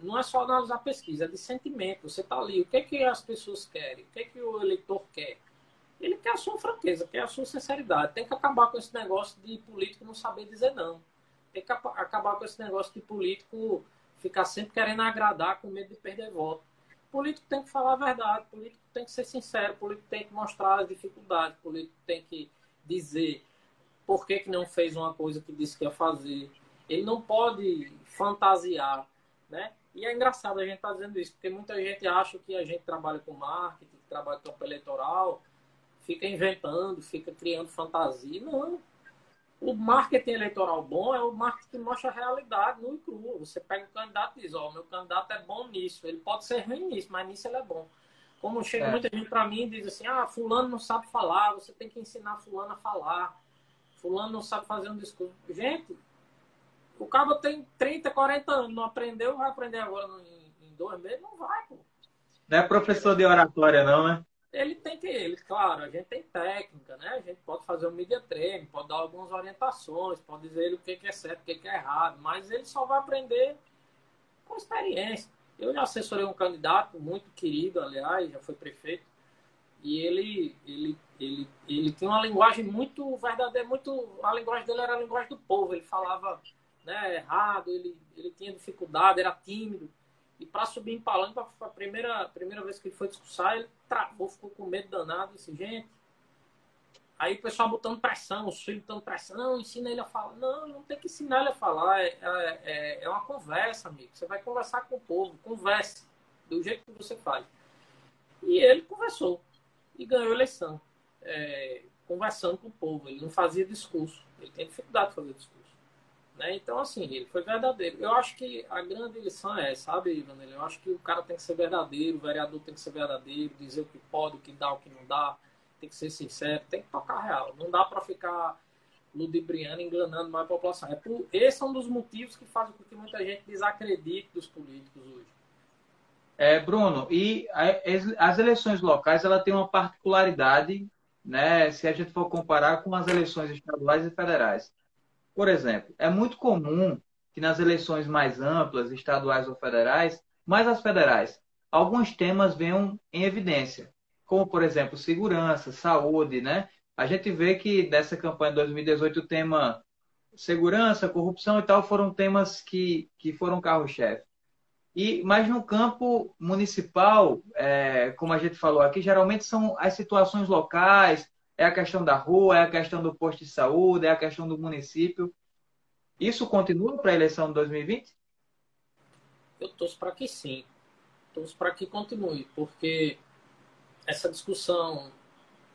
não é só analisar pesquisa, é de sentimento. Você está ali, o que é que as pessoas querem? O que é que o eleitor quer? Ele quer a sua franqueza, quer a sua sinceridade. Tem que acabar com esse negócio de político não saber dizer não. Tem que acabar com esse negócio de político ficar sempre querendo agradar com medo de perder voto. Político tem que falar a verdade, político tem que ser sincero, político tem que mostrar as dificuldades, político tem que dizer por que não fez uma coisa que disse que ia fazer. Ele não pode fantasiar, né? E é engraçado a gente estar dizendo isso, porque muita gente acha que a gente trabalha com marketing, que trabalha com campo eleitoral, fica inventando, fica criando fantasia. Não. O marketing eleitoral bom é o marketing que mostra a realidade no e cru. Você pega o candidato e diz, ó, meu candidato é bom nisso. Ele pode ser ruim nisso, mas nisso ele é bom. Como chega É, muita gente para mim e diz assim, fulano não sabe falar, você tem que ensinar fulano a falar. Fulano não sabe fazer um discurso. Gente, o cara tem 30, 40 anos, não aprendeu, vai aprender agora em 2 meses? Não vai, pô. não é professor de oratória, não, né? Claro, a gente tem técnica, né? A gente pode fazer um media training, pode dar algumas orientações, pode dizer ele o que é certo, o que é errado, mas ele só vai aprender com experiência. Eu já assessorei um candidato muito querido, aliás, já foi prefeito, e ele tinha uma linguagem muito verdadeira, a linguagem dele era a linguagem do povo, ele falava, né, errado, ele tinha dificuldade, era tímido. E para subir em palanque, a primeira vez que ele foi discursar, ele travou, ficou com medo danado. Disse, gente. Aí o pessoal botando pressão, os filhos botando pressão. Não, ensina ele a falar. Não, não tem que ensinar ele a falar. É uma conversa, amigo. Você vai conversar com o povo. Converse. Do jeito que você faz. E ele conversou. E ganhou a eleição. Conversando com o povo. Ele não fazia discurso. Ele tem dificuldade de fazer discurso. Né? Então, assim, ele foi verdadeiro. Eu acho que a grande lição sabe, Ivanel? Eu acho que o cara tem que ser verdadeiro, o vereador tem que ser verdadeiro, dizer o que pode, o que dá, o que não dá, tem que ser sincero, tem que tocar real. Não dá para ficar ludibriando, enganando mais a população. Esse é um dos motivos que faz com que muita gente desacredite dos políticos hoje. Bruno, as eleições locais ela tem uma particularidade, né, se a gente for comparar com as eleições estaduais e federais. Por exemplo, é muito comum que nas eleições mais amplas, estaduais ou federais, mais as federais, alguns temas venham em evidência, como, por exemplo, segurança, saúde, né? A gente vê que dessa campanha de 2018 o tema segurança, corrupção e tal foram temas que foram carro-chefe. Mas no campo municipal, como a gente falou aqui, geralmente são as situações locais, é a questão da rua, é a questão do posto de saúde, é a questão do município. Isso continua para a eleição de 2020? Eu torço para que sim, torço para que continue, porque essa discussão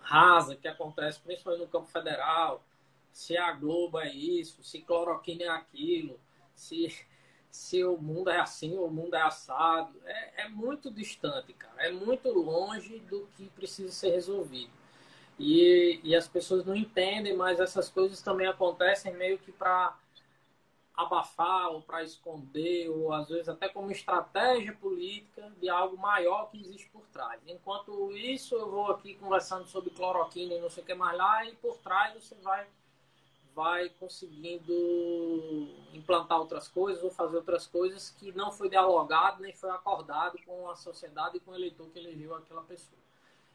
rasa que acontece principalmente no campo federal, se a Globo é isso, se cloroquina é aquilo, se o mundo é assim ou o mundo é assado, é muito distante, cara, é muito longe do que precisa ser resolvido. E as pessoas não entendem, mas essas coisas também acontecem meio que para abafar ou para esconder, ou às vezes até como estratégia política de algo maior que existe por trás. Enquanto isso, eu vou aqui conversando sobre cloroquina e não sei o que mais lá, e por trás você vai conseguindo implantar outras coisas ou fazer outras coisas que não foi dialogado nem foi acordado com a sociedade e com o eleitor que elegeu aquela pessoa.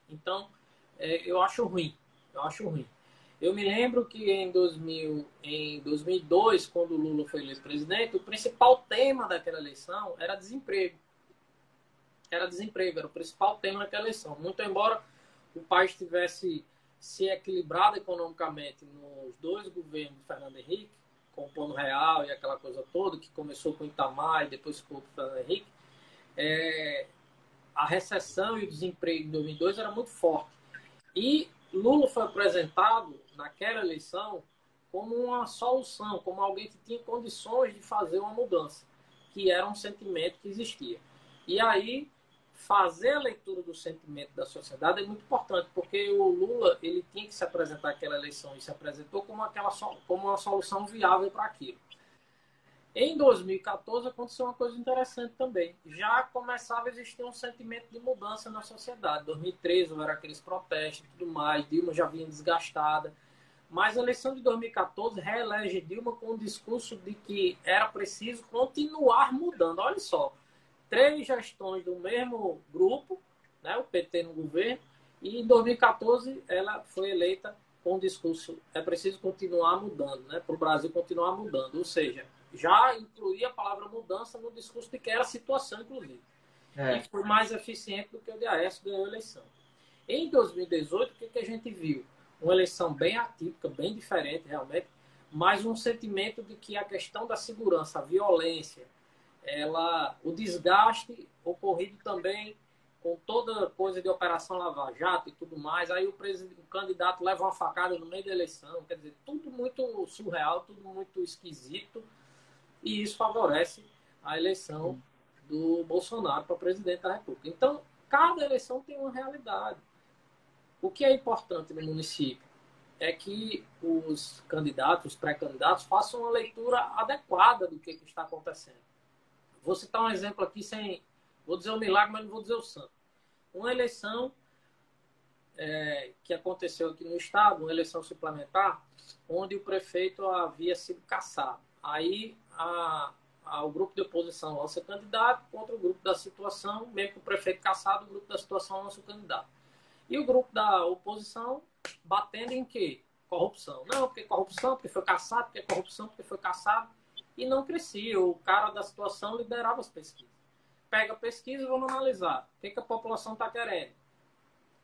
Então, eu acho ruim. Eu acho ruim. Eu me lembro que em 2002, quando o Lula foi eleito presidente, o principal tema daquela eleição era desemprego. Era o principal tema daquela eleição. Muito embora o país tivesse se equilibrado economicamente nos dois governos de Fernando Henrique, com o Plano Real e aquela coisa toda, que começou com o Itamar e depois com o Fernando Henrique, a recessão e o desemprego em 2002 era muito forte. E Lula foi apresentado naquela eleição como uma solução, como alguém que tinha condições de fazer uma mudança, que era um sentimento que existia. E aí, fazer a leitura do sentimento da sociedade é muito importante, porque o Lula ele tinha que se apresentar naquela eleição e se apresentou como uma solução viável para aquilo. Em 2014 aconteceu uma coisa interessante também. Já começava a existir um sentimento de mudança na sociedade. Em 2013 houve aqueles protestos e tudo mais, Dilma já vinha desgastada. Mas a eleição de 2014 reelege Dilma com o discurso de que era preciso continuar mudando. Olha só, 3 gestões do mesmo grupo, né, o PT no governo, e em 2014 ela foi eleita com o discurso é preciso continuar mudando, né, para o Brasil continuar mudando. Ou seja, já incluía a palavra mudança no discurso de que era a situação, inclusive. E foi mais eficiente do que o de Aécio ganhou a eleição. Em 2018, o que a gente viu? Uma eleição bem atípica, bem diferente realmente, mas um sentimento de que a questão da segurança, a violência, o desgaste ocorrido também com toda coisa de Operação Lava Jato e tudo mais, aí o candidato leva uma facada no meio da eleição, quer dizer, tudo muito surreal, tudo muito esquisito, e isso favorece a eleição do Bolsonaro para presidente da República. Então, cada eleição tem uma realidade. O que é importante no município é que os candidatos, os pré-candidatos, façam uma leitura adequada do que está acontecendo. Vou citar um exemplo aqui vou dizer o milagre, mas não vou dizer o santo. Uma eleição que aconteceu aqui no estado, uma eleição suplementar, onde o prefeito havia sido cassado. Aí o grupo de oposição lança candidato contra o grupo da situação, mesmo que o prefeito cassado, o grupo da situação lança o candidato. E o grupo da oposição batendo em quê? Corrupção. Não, porque corrupção, porque foi cassado, porque corrupção, porque foi cassado. E não crescia. O cara da situação liderava as pesquisas. Pega a pesquisa e vamos analisar. O que a população está querendo?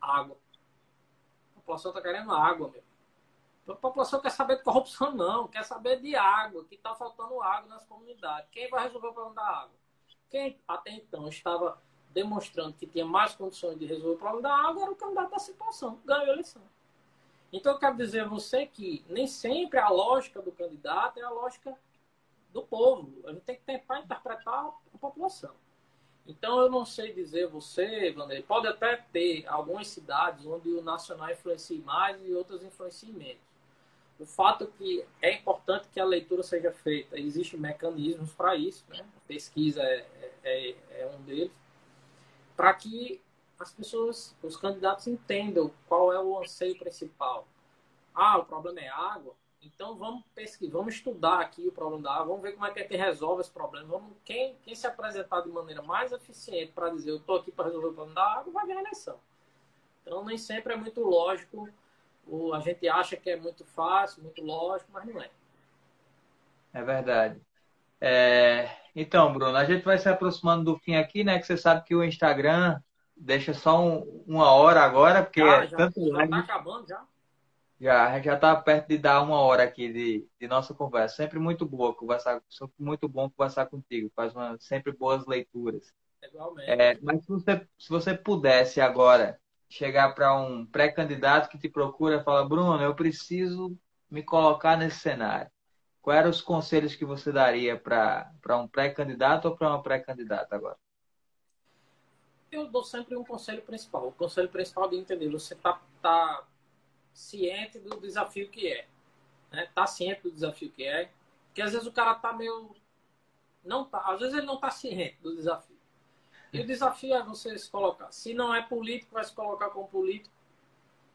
Água. A população está querendo água, meu. A população quer saber de corrupção, não. Quer saber de água, que está faltando água nas comunidades. Quem vai resolver o problema da água? Quem até então estava demonstrando que tinha mais condições de resolver o problema da água era o candidato da situação. Ganhou a eleição. Então, eu quero dizer a você que nem sempre a lógica do candidato é a lógica do povo. A gente tem que tentar interpretar a população. Então, eu não sei dizer você, Vanderlei, pode até ter algumas cidades onde o nacional influencia mais e outras influenciem menos. O fato é que é importante que a leitura seja feita. Existem mecanismos para isso, né? A pesquisa é um deles. para que as pessoas, os candidatos entendam qual é o anseio principal. Ah, o problema é água? Então vamos pesquisar, vamos estudar aqui o problema da água, vamos ver como é que resolve esse problema. Quem se apresentar de maneira mais eficiente para dizer eu estou aqui para resolver o problema da água, vai ganhar a eleição. Então nem sempre é muito lógico, a gente acha que é muito fácil, muito lógico, mas não é. É verdade. Então, Bruno, a gente vai se aproximando do fim aqui, né? Que você sabe que o Instagram deixa só uma hora agora, porque é Já tanto está live. acabando já. Já está perto de dar uma hora aqui de nossa conversa. Sempre muito boa conversar, sempre muito bom conversar contigo. Sempre boas leituras. Igualmente. Mas se você pudesse agora chegar para um pré-candidato que te procura e fala, Bruno, eu preciso me colocar nesse cenário. Quais eram os conselhos que você daria para um pré-candidato ou para uma pré-candidata agora? Eu dou sempre um conselho principal. O conselho principal de entender, você tá ciente do desafio que é. Né? Tá ciente do desafio que é. Porque às vezes o cara tá meio... Não tá, às vezes ele não tá ciente do desafio. E o desafio é você se colocar. Se não é político, vai se colocar como político,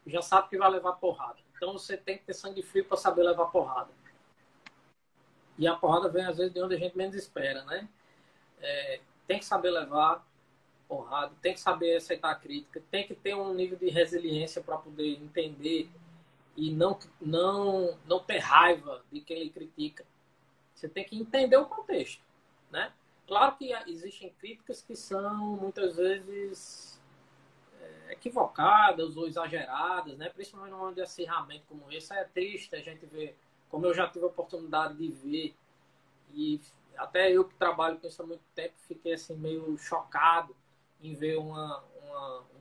já sabe que vai levar porrada. Então você tem que ter sangue frio para saber levar porrada. E a porrada vem às vezes de onde a gente menos espera, né? Tem que saber levar porrada, tem que saber aceitar a crítica, tem que ter um nível de resiliência para poder entender e não ter raiva de quem lhe critica. Você tem que entender o contexto, né? Claro que existem críticas que são muitas vezes equivocadas ou exageradas, né? Principalmente num momento de acirramento como esse. É triste a gente ver, como eu já tive a oportunidade de ver, e até eu que trabalho com isso há muito tempo, fiquei assim meio chocado em ver um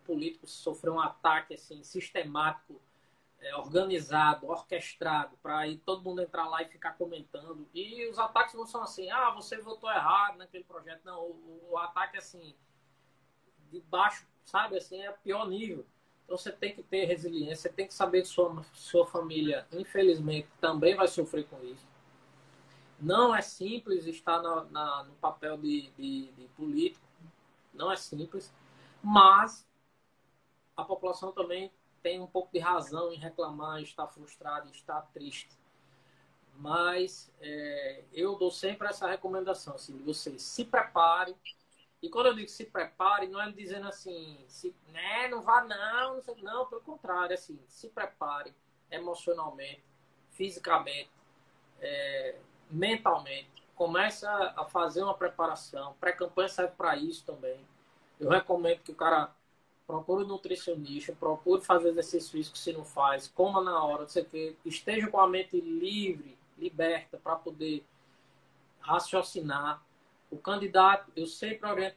político sofrer um ataque assim, sistemático, organizado, orquestrado, para aí todo mundo entrar lá e ficar comentando. E os ataques não são assim, você votou errado naquele projeto. Não, o ataque assim, de baixo, sabe, assim, é pior nível. Então você tem que ter resiliência, você tem que saber que sua família, infelizmente, também vai sofrer com isso. Não é simples estar no papel de político, não é simples, mas a população também tem um pouco de razão em reclamar, estar frustrada, estar triste. Mas eu dou sempre essa recomendação, assim, de vocês se preparem. E quando eu digo se prepare, não é dizendo assim, não vá não, não, pelo contrário, assim, se prepare emocionalmente, fisicamente, mentalmente. Comece a fazer uma preparação. Pré-campanha serve para isso também. Eu recomendo que o cara procure um nutricionista, procure fazer exercício físico se não faz, coma na hora, você que esteja com a mente livre, liberta, para poder raciocinar. O candidato, eu sempre oriento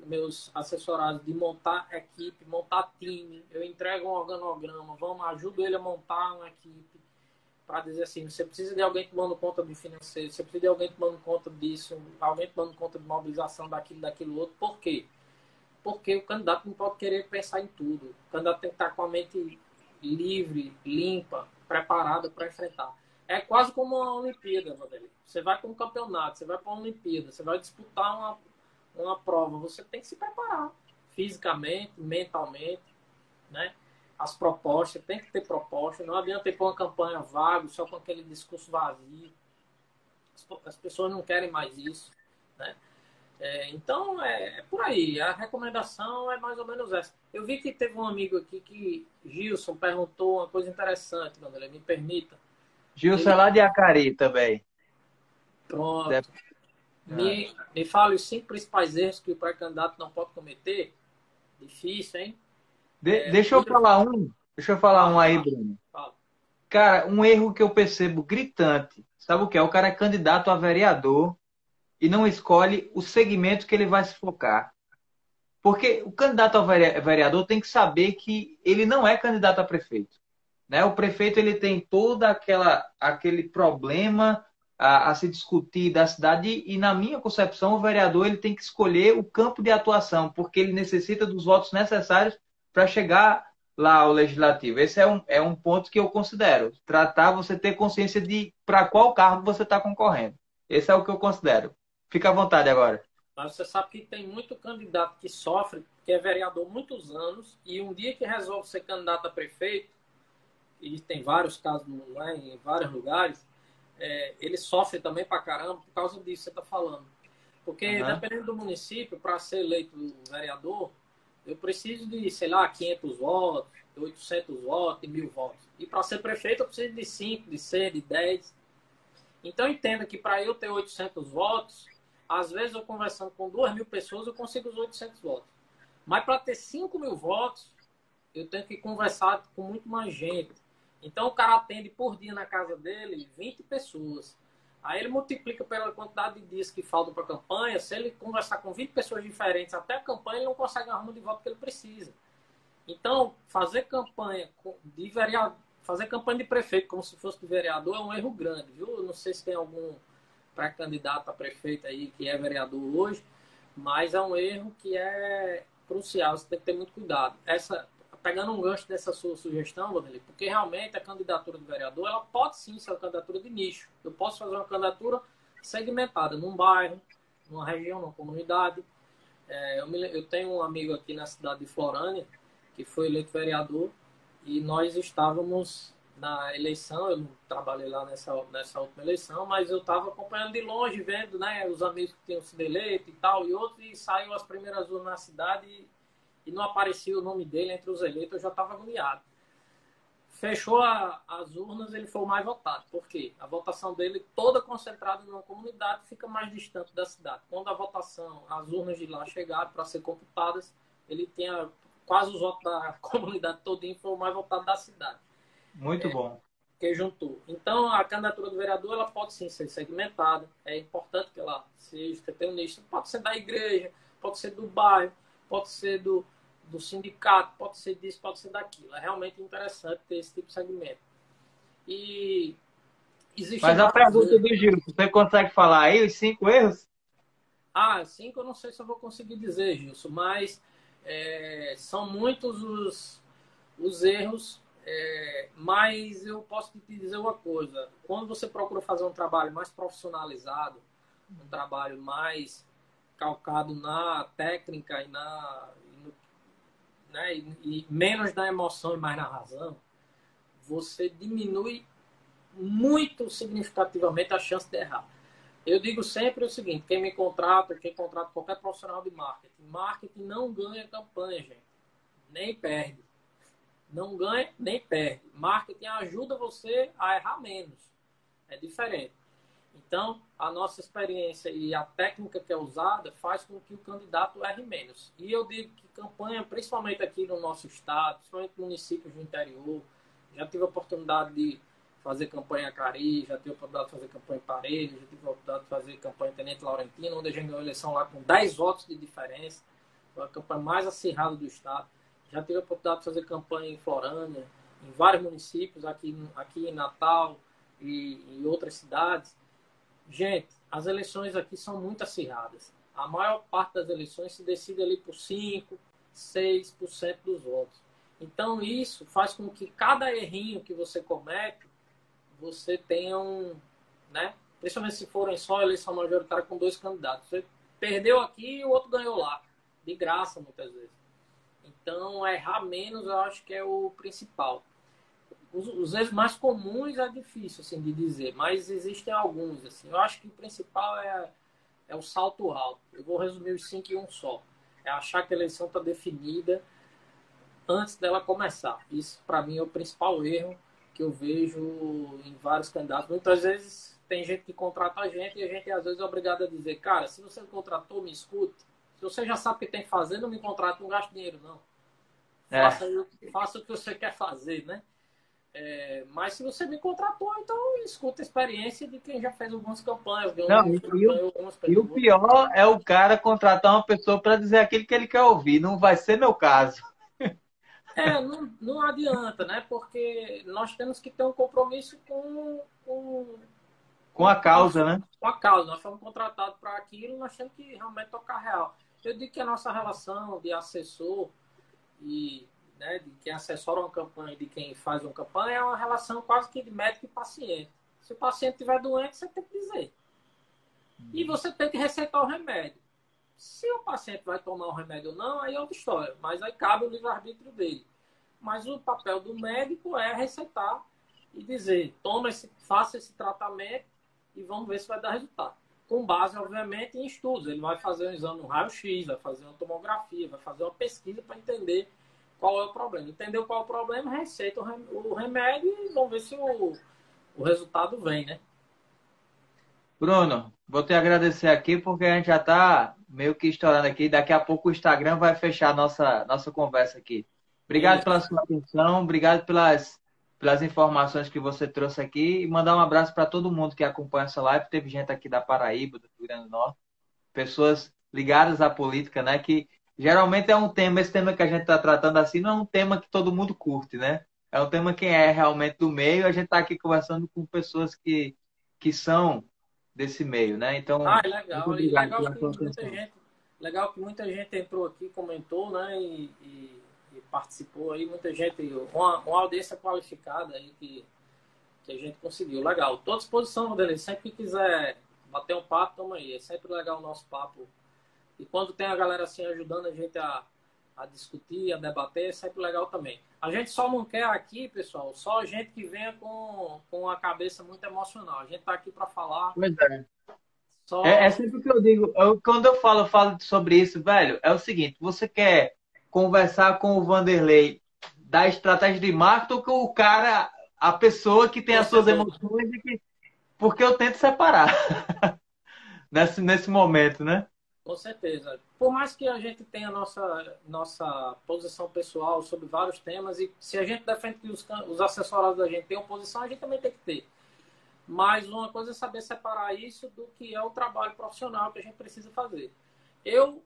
meus assessorados de montar equipe, montar time. Eu entrego um organograma, ajudo ele a montar uma equipe para dizer assim, você precisa de alguém tomando conta do financeiro, você precisa de alguém tomando conta disso, alguém tomando conta de mobilização daquilo outro. Por quê? Porque o candidato não pode querer pensar em tudo. O candidato tem que estar com a mente livre, limpa, preparada para enfrentar. É quase como uma Olimpíada, Vanderlei. Você vai para um campeonato, você vai para uma Olimpíada, você vai disputar uma prova. Você tem que se preparar fisicamente, mentalmente, né? As propostas, tem que ter proposta. Não adianta ir para uma campanha vaga, só com aquele discurso vazio. As pessoas não querem mais isso, né? Então, é por aí. A recomendação é mais ou menos essa. Eu vi que teve um amigo aqui que, Gilson, perguntou uma coisa interessante, Vanderlei, me permita. Gilson é lá de Acari também. Pronto. Me fala os 5 principais erros que o pré-candidato não pode cometer. Difícil, hein? Deixa eu falar um aí, Bruno. Fala. Cara, um erro que eu percebo gritante, sabe o que é? O cara é candidato a vereador e não escolhe o segmento que ele vai se focar. Porque o candidato a vereador tem que saber que ele não é candidato a prefeito. Né? O prefeito ele tem todo aquele problema a se discutir da cidade e, na minha concepção, o vereador ele tem que escolher o campo de atuação, porque ele necessita dos votos necessários para chegar lá ao legislativo. Esse é um ponto que eu considero. Você ter consciência de para qual cargo você está concorrendo. Esse é o que eu considero. Fica à vontade agora. Mas você sabe que tem muito candidato que sofre, que é vereador há muitos anos, e um dia que resolve ser candidato a prefeito, e tem vários casos lá em vários lugares, ele sofre também pra caramba por causa disso que você está falando. Porque Aham. dependendo do município, para ser eleito vereador, eu preciso de, sei lá, 500 votos, 800 votos, 1.000 votos. E para ser prefeito, eu preciso de 5, de 100, de 10. Então, entenda que para eu ter 800 votos, às vezes eu conversando com 2.000 pessoas, eu consigo os 800 votos. Mas para ter 5.000 votos, eu tenho que conversar com muito mais gente. Então, o cara atende por dia na casa dele 20 pessoas. Aí ele multiplica pela quantidade de dias que faltam para a campanha. Se ele conversar com 20 pessoas diferentes até a campanha, ele não consegue a rama de voto que ele precisa. Então, fazer campanha de vereador, fazer campanha de prefeito como se fosse de vereador é um erro grande, viu? Eu não sei se tem algum pré-candidato a prefeito aí que é vereador hoje, mas é um erro que é crucial, você tem que ter muito cuidado. Pegando um gancho dessa sua sugestão, Vanderlei, porque realmente a candidatura do vereador, ela pode sim ser uma candidatura de nicho. Eu posso fazer uma candidatura segmentada num bairro, numa região, numa comunidade. Eu tenho um amigo aqui na cidade de Florânia, que foi eleito vereador, e nós estávamos na eleição, eu não trabalhei lá nessa última eleição, mas eu estava acompanhando de longe, vendo, né, os amigos que tinham sido eleitos e tal, e outros, e saiu as primeiras urnas na cidade e não aparecia o nome dele entre os eleitos, eu já estava agoniado. Fechou as urnas, ele foi o mais votado. Por quê? A votação dele, toda concentrada numa comunidade, fica mais distante da cidade. Quando a votação, as urnas de lá chegaram para ser computadas, ele tinha quase os votos da comunidade todinha, foi o mais votado da cidade. Muito bom. Que juntou. Então, a candidatura do vereador, ela pode sim ser segmentada. É importante que ela seja, que tenha um nicho. Pode ser da igreja, pode ser do bairro, pode ser do sindicato, pode ser disso, pode ser daquilo. É realmente interessante ter esse tipo de segmento. E existem Mas a vários pergunta erros. do Gil, você consegue falar aí os 5 erros? Cinco eu não sei se eu vou conseguir dizer, Gilson, mas são muitos os erros, mas eu posso te dizer uma coisa. Quando você procura fazer um trabalho mais profissionalizado, um trabalho mais calcado na técnica né, e menos na emoção e mais na razão, você diminui muito significativamente a chance de errar. Eu digo sempre o seguinte, quem contrata qualquer profissional de marketing não ganha campanha, gente, nem perde. Não ganha, nem perde. Marketing ajuda você a errar menos. É diferente. Então, a nossa experiência e a técnica que é usada faz com que o candidato erre menos. E eu digo que campanha, principalmente aqui no nosso estado, principalmente municípios do interior, já tive a oportunidade de fazer campanha Cari, já tive a oportunidade de fazer campanha Parelho, já tive a oportunidade de fazer campanha Tenente Laurentino, onde a gente ganhou a eleição lá com 10 votos de diferença. Foi a campanha mais acirrada do estado. Já tive a oportunidade de fazer campanha em Florânia, em vários municípios, aqui em Natal e em outras cidades. Gente, as eleições aqui são muito acirradas. A maior parte das eleições se decide ali por 5, 6% dos votos. Então, isso faz com que cada errinho que você comete, você tenha né? Principalmente se forem só eleição majoritária com 2 candidatos. Você perdeu aqui e o outro ganhou lá. De graça, muitas vezes. Então, errar menos eu acho que é o principal. Os erros mais comuns é difícil assim, de dizer, mas existem alguns. Assim. Eu acho que o principal é o salto alto. Eu vou resumir os 5 em um só. É achar que a eleição está definida antes dela começar. Isso, para mim, é o principal erro que eu vejo em vários candidatos. Muitas vezes tem gente que contrata a gente e a gente, às vezes, é obrigado a dizer, cara, se você contratou, me escute. Se você já sabe o que tem que fazer, não me contrata, não gaste dinheiro, não. É. Faça o que você quer fazer, né? Mas se você me contratou, então escuta a experiência de quem já fez algumas campanhas, Não, ganhou algumas, e perdeu o outras. pior é o cara contratar uma pessoa para dizer aquilo que ele quer ouvir. Não vai ser meu caso. Não adianta, né? Porque nós temos que ter um compromisso Com a causa, né? com a causa. Nós fomos contratados para aquilo, nós temos que realmente tocar real. Eu digo que a nossa relação de assessor e né, de quem assessora uma campanha e de quem faz uma campanha é uma relação quase que de médico e paciente. Se o paciente estiver doente, você tem que dizer. E você tem que receitar o remédio. Se o paciente vai tomar o remédio ou não, aí é outra história. Mas aí cabe o livre-arbítrio dele. Mas o papel do médico é receitar e dizer, faça esse tratamento e vamos ver se vai dar resultado. Com base, obviamente, em estudos. Ele vai fazer um exame no raio-x, vai fazer uma tomografia, vai fazer uma pesquisa para entender qual é o problema. Entendeu qual é o problema, receita o remédio e vamos ver se o resultado vem, né? Bruno, vou te agradecer aqui porque a gente já está meio que estourando aqui. Daqui a pouco o Instagram vai fechar a nossa conversa aqui. Obrigado pela Isso. sua atenção, obrigado pelas informações que você trouxe aqui e mandar um abraço para todo mundo que acompanha essa live. Teve gente aqui da Paraíba, do Rio Grande do Norte, pessoas ligadas à política, né? Que geralmente é um tema, esse tema que a gente está tratando assim, não é um tema que todo mundo curte, né? É um tema que é realmente do meio. A gente está aqui conversando com pessoas que são desse meio, né? Ah, Então, é muito legal. E obrigado pela sua atenção. legal que muita gente entrou aqui, comentou, né? E participou aí, muita gente, uma audiência qualificada aí que a gente conseguiu. Legal. Estou à disposição, Rodrigo. Sempre que quiser bater um papo, tamo aí. É sempre legal o nosso papo. E quando tem a galera assim ajudando a gente a discutir, a debater, é sempre legal também. A gente só não quer aqui, pessoal, só gente que venha com a cabeça muito emocional. A gente está aqui para falar. Pois é. É Só sempre o que eu digo. Quando eu falo sobre isso, velho, é o seguinte: você quer conversar com o Vanderlei da estratégia de marketing ou com o cara, a pessoa que tem as suas torcedor. emoções porque eu tento separar nesse momento, né? Com certeza. Por mais que a gente tenha nossa posição pessoal sobre vários temas, e se a gente defende que os assessorados da gente tenham posição, a gente também tem que ter. Mas uma coisa é saber separar isso do que é o trabalho profissional que a gente precisa fazer. Eu,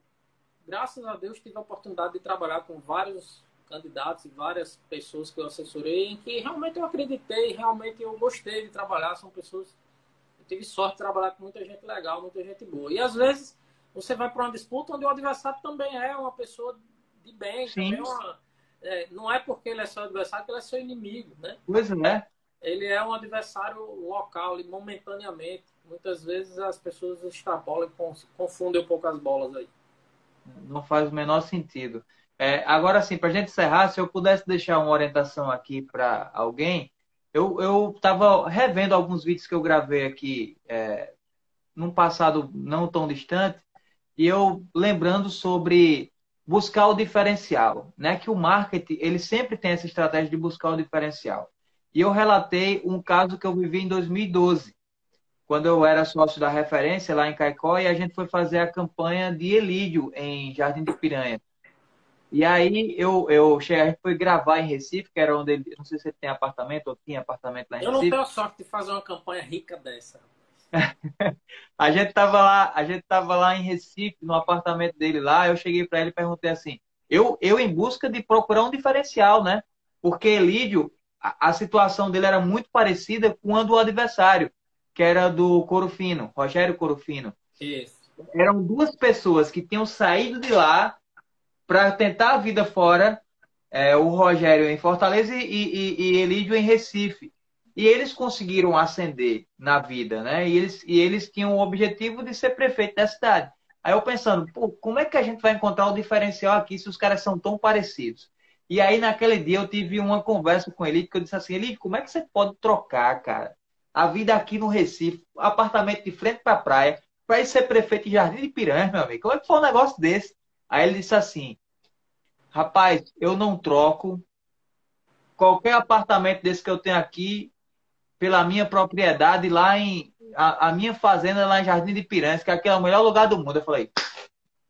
graças a Deus, tive a oportunidade de trabalhar com vários candidatos e várias pessoas que eu assessorei, em que realmente eu acreditei, realmente eu gostei de trabalhar. São pessoas. Eu tive sorte de trabalhar com muita gente legal, muita gente boa. E às vezes você vai para uma disputa onde o adversário também é uma pessoa de bem, também Sim, não é porque ele é seu adversário que ele é seu inimigo, né? pois é. Ele é um adversário local, momentaneamente. Muitas vezes as pessoas extrapolam e confundem um pouco as bolas aí. Não faz o menor sentido. Agora sim, para a gente encerrar, se eu pudesse deixar uma orientação aqui para alguém, eu estava revendo alguns vídeos que eu gravei aqui num passado não tão distante, e eu lembrando sobre buscar o diferencial, né? Que o marketing, ele sempre tem essa estratégia de buscar o diferencial. E eu relatei um caso que eu vivi em 2012, quando eu era sócio da Referência lá em Caicó, e a gente foi fazer a campanha de Elídio em Jardim de Piranha. E aí a gente foi gravar em Recife, que era onde ele, não sei se ele tem apartamento ou tinha apartamento lá em Eu não Recife. tenho a sorte de fazer uma campanha rica dessa. A gente tava lá em Recife, no apartamento dele lá. Eu cheguei para ele e perguntei assim: eu em busca de procurar um diferencial, né? Porque Elídio, a situação dele era muito parecida com a do adversário, que era do Corufino, Rogério Corufino. Isso. Eram duas pessoas que tinham saído de lá para tentar a vida fora, o Rogério em Fortaleza e Elídio em Recife. E eles conseguiram ascender na vida, né? E eles tinham o objetivo de ser prefeito da cidade. Aí eu pensando, pô, como é que a gente vai encontrar o diferencial aqui se os caras são tão parecidos? E aí naquele dia eu tive uma conversa com ele que eu disse assim, Elídio, como é que você pode trocar, cara, a vida aqui no Recife, apartamento de frente para a praia, para ir ser prefeito de Jardim de Piranha, meu amigo? Como é que foi um negócio desse? Aí ele disse assim, rapaz, eu não troco qualquer apartamento desse que eu tenho aqui pela minha propriedade lá a minha fazenda lá em Jardim de Piranhas, que aqui é o melhor lugar do mundo. Eu falei,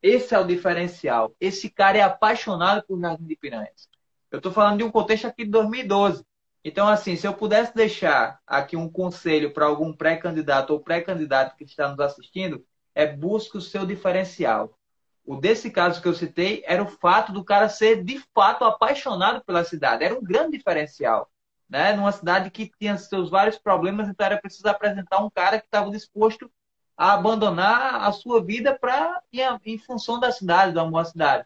esse é o diferencial. Esse cara é apaixonado por Jardim de Piranhas. Eu estou falando de um contexto aqui de 2012. Então, assim, se eu pudesse deixar aqui um conselho para algum pré-candidato ou pré-candidato que está nos assistindo, busque o seu diferencial. O desse caso que eu citei era o fato do cara ser de fato apaixonado pela cidade. Era um grande diferencial, né? Numa cidade que tinha seus vários problemas, então era preciso apresentar um cara que estava disposto a abandonar a sua vida para em função da cidade, da uma cidade.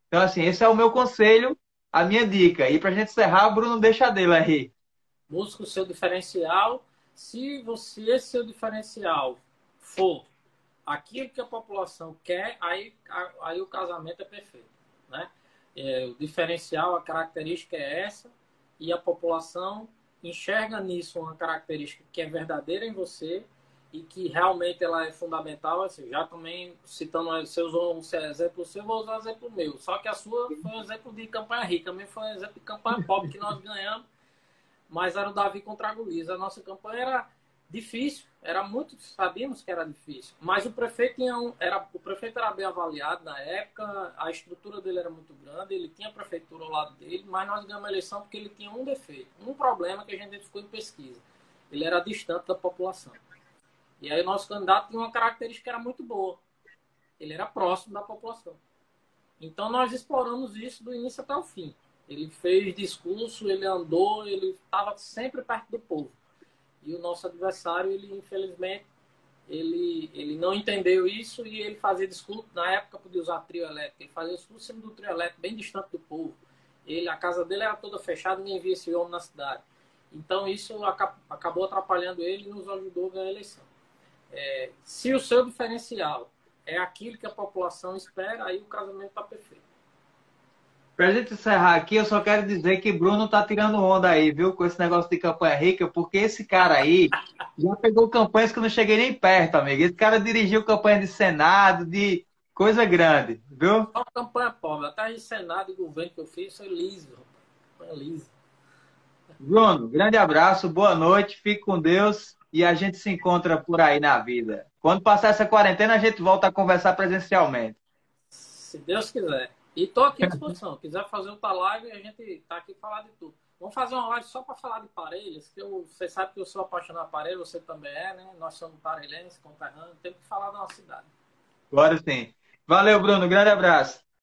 Então, assim, esse é o meu conselho, a minha dica. E para a gente encerrar, Bruno, deixa dele aí. Busca o seu diferencial. Se esse seu diferencial for aquilo que a população quer, aí o casamento é perfeito, né? O diferencial, a característica é essa, e a população enxerga nisso uma característica que é verdadeira em você e que realmente ela é fundamental. Assim, já também citando, você usou um exemplo seu, vou usar um exemplo meu. Só que a sua foi um exemplo de campanha rica, a minha foi um exemplo de campanha pobre que nós ganhamos, mas era o Davi contra a Golias. A nossa campanha era difícil, era muito, sabíamos que era difícil, mas o prefeito o prefeito era bem avaliado na época, a estrutura dele era muito grande, ele tinha a prefeitura ao lado dele, mas nós ganhamos a eleição porque ele tinha um defeito, um problema que a gente identificou em pesquisa. Ele era distante da população. E aí o nosso candidato tinha uma característica que era muito boa. Ele era próximo da população. Então nós exploramos isso do início até o fim. Ele fez discurso, ele andou, ele estava sempre perto do povo. E o nosso adversário, ele infelizmente, ele não entendeu isso e ele fazia discurso, na época podia usar trio elétrico, ele fazia discurso sendo do trio elétrico, bem distante do povo. A casa dele era toda fechada, ninguém via esse homem na cidade. Então isso acabou atrapalhando ele e nos ajudou a ganhar a eleição. Se o seu diferencial é aquilo que a população espera, aí o casamento está perfeito. Pra gente encerrar aqui, eu só quero dizer que Bruno tá tirando onda aí, viu? Com esse negócio de campanha rica, porque esse cara aí já pegou campanhas que eu não cheguei nem perto, amigo. Esse cara dirigiu campanha de Senado, de coisa grande, viu? Só campanha pobre, até de Senado e governo que eu fiz foi liso, foi liso. Bruno, grande abraço, boa noite, fique com Deus e a gente se encontra por aí na vida. Quando passar essa quarentena, a gente volta a conversar presencialmente. Se Deus quiser. E estou aqui à disposição. Se quiser fazer outra live, a gente está aqui para falar de tudo. Vamos fazer uma live só para falar de parelhas, que você sabe que eu sou apaixonado por parelha, você também é, né? Nós somos parelhenses, conterrâneos, temos que falar da nossa cidade. Agora sim. Valeu, Bruno, grande abraço.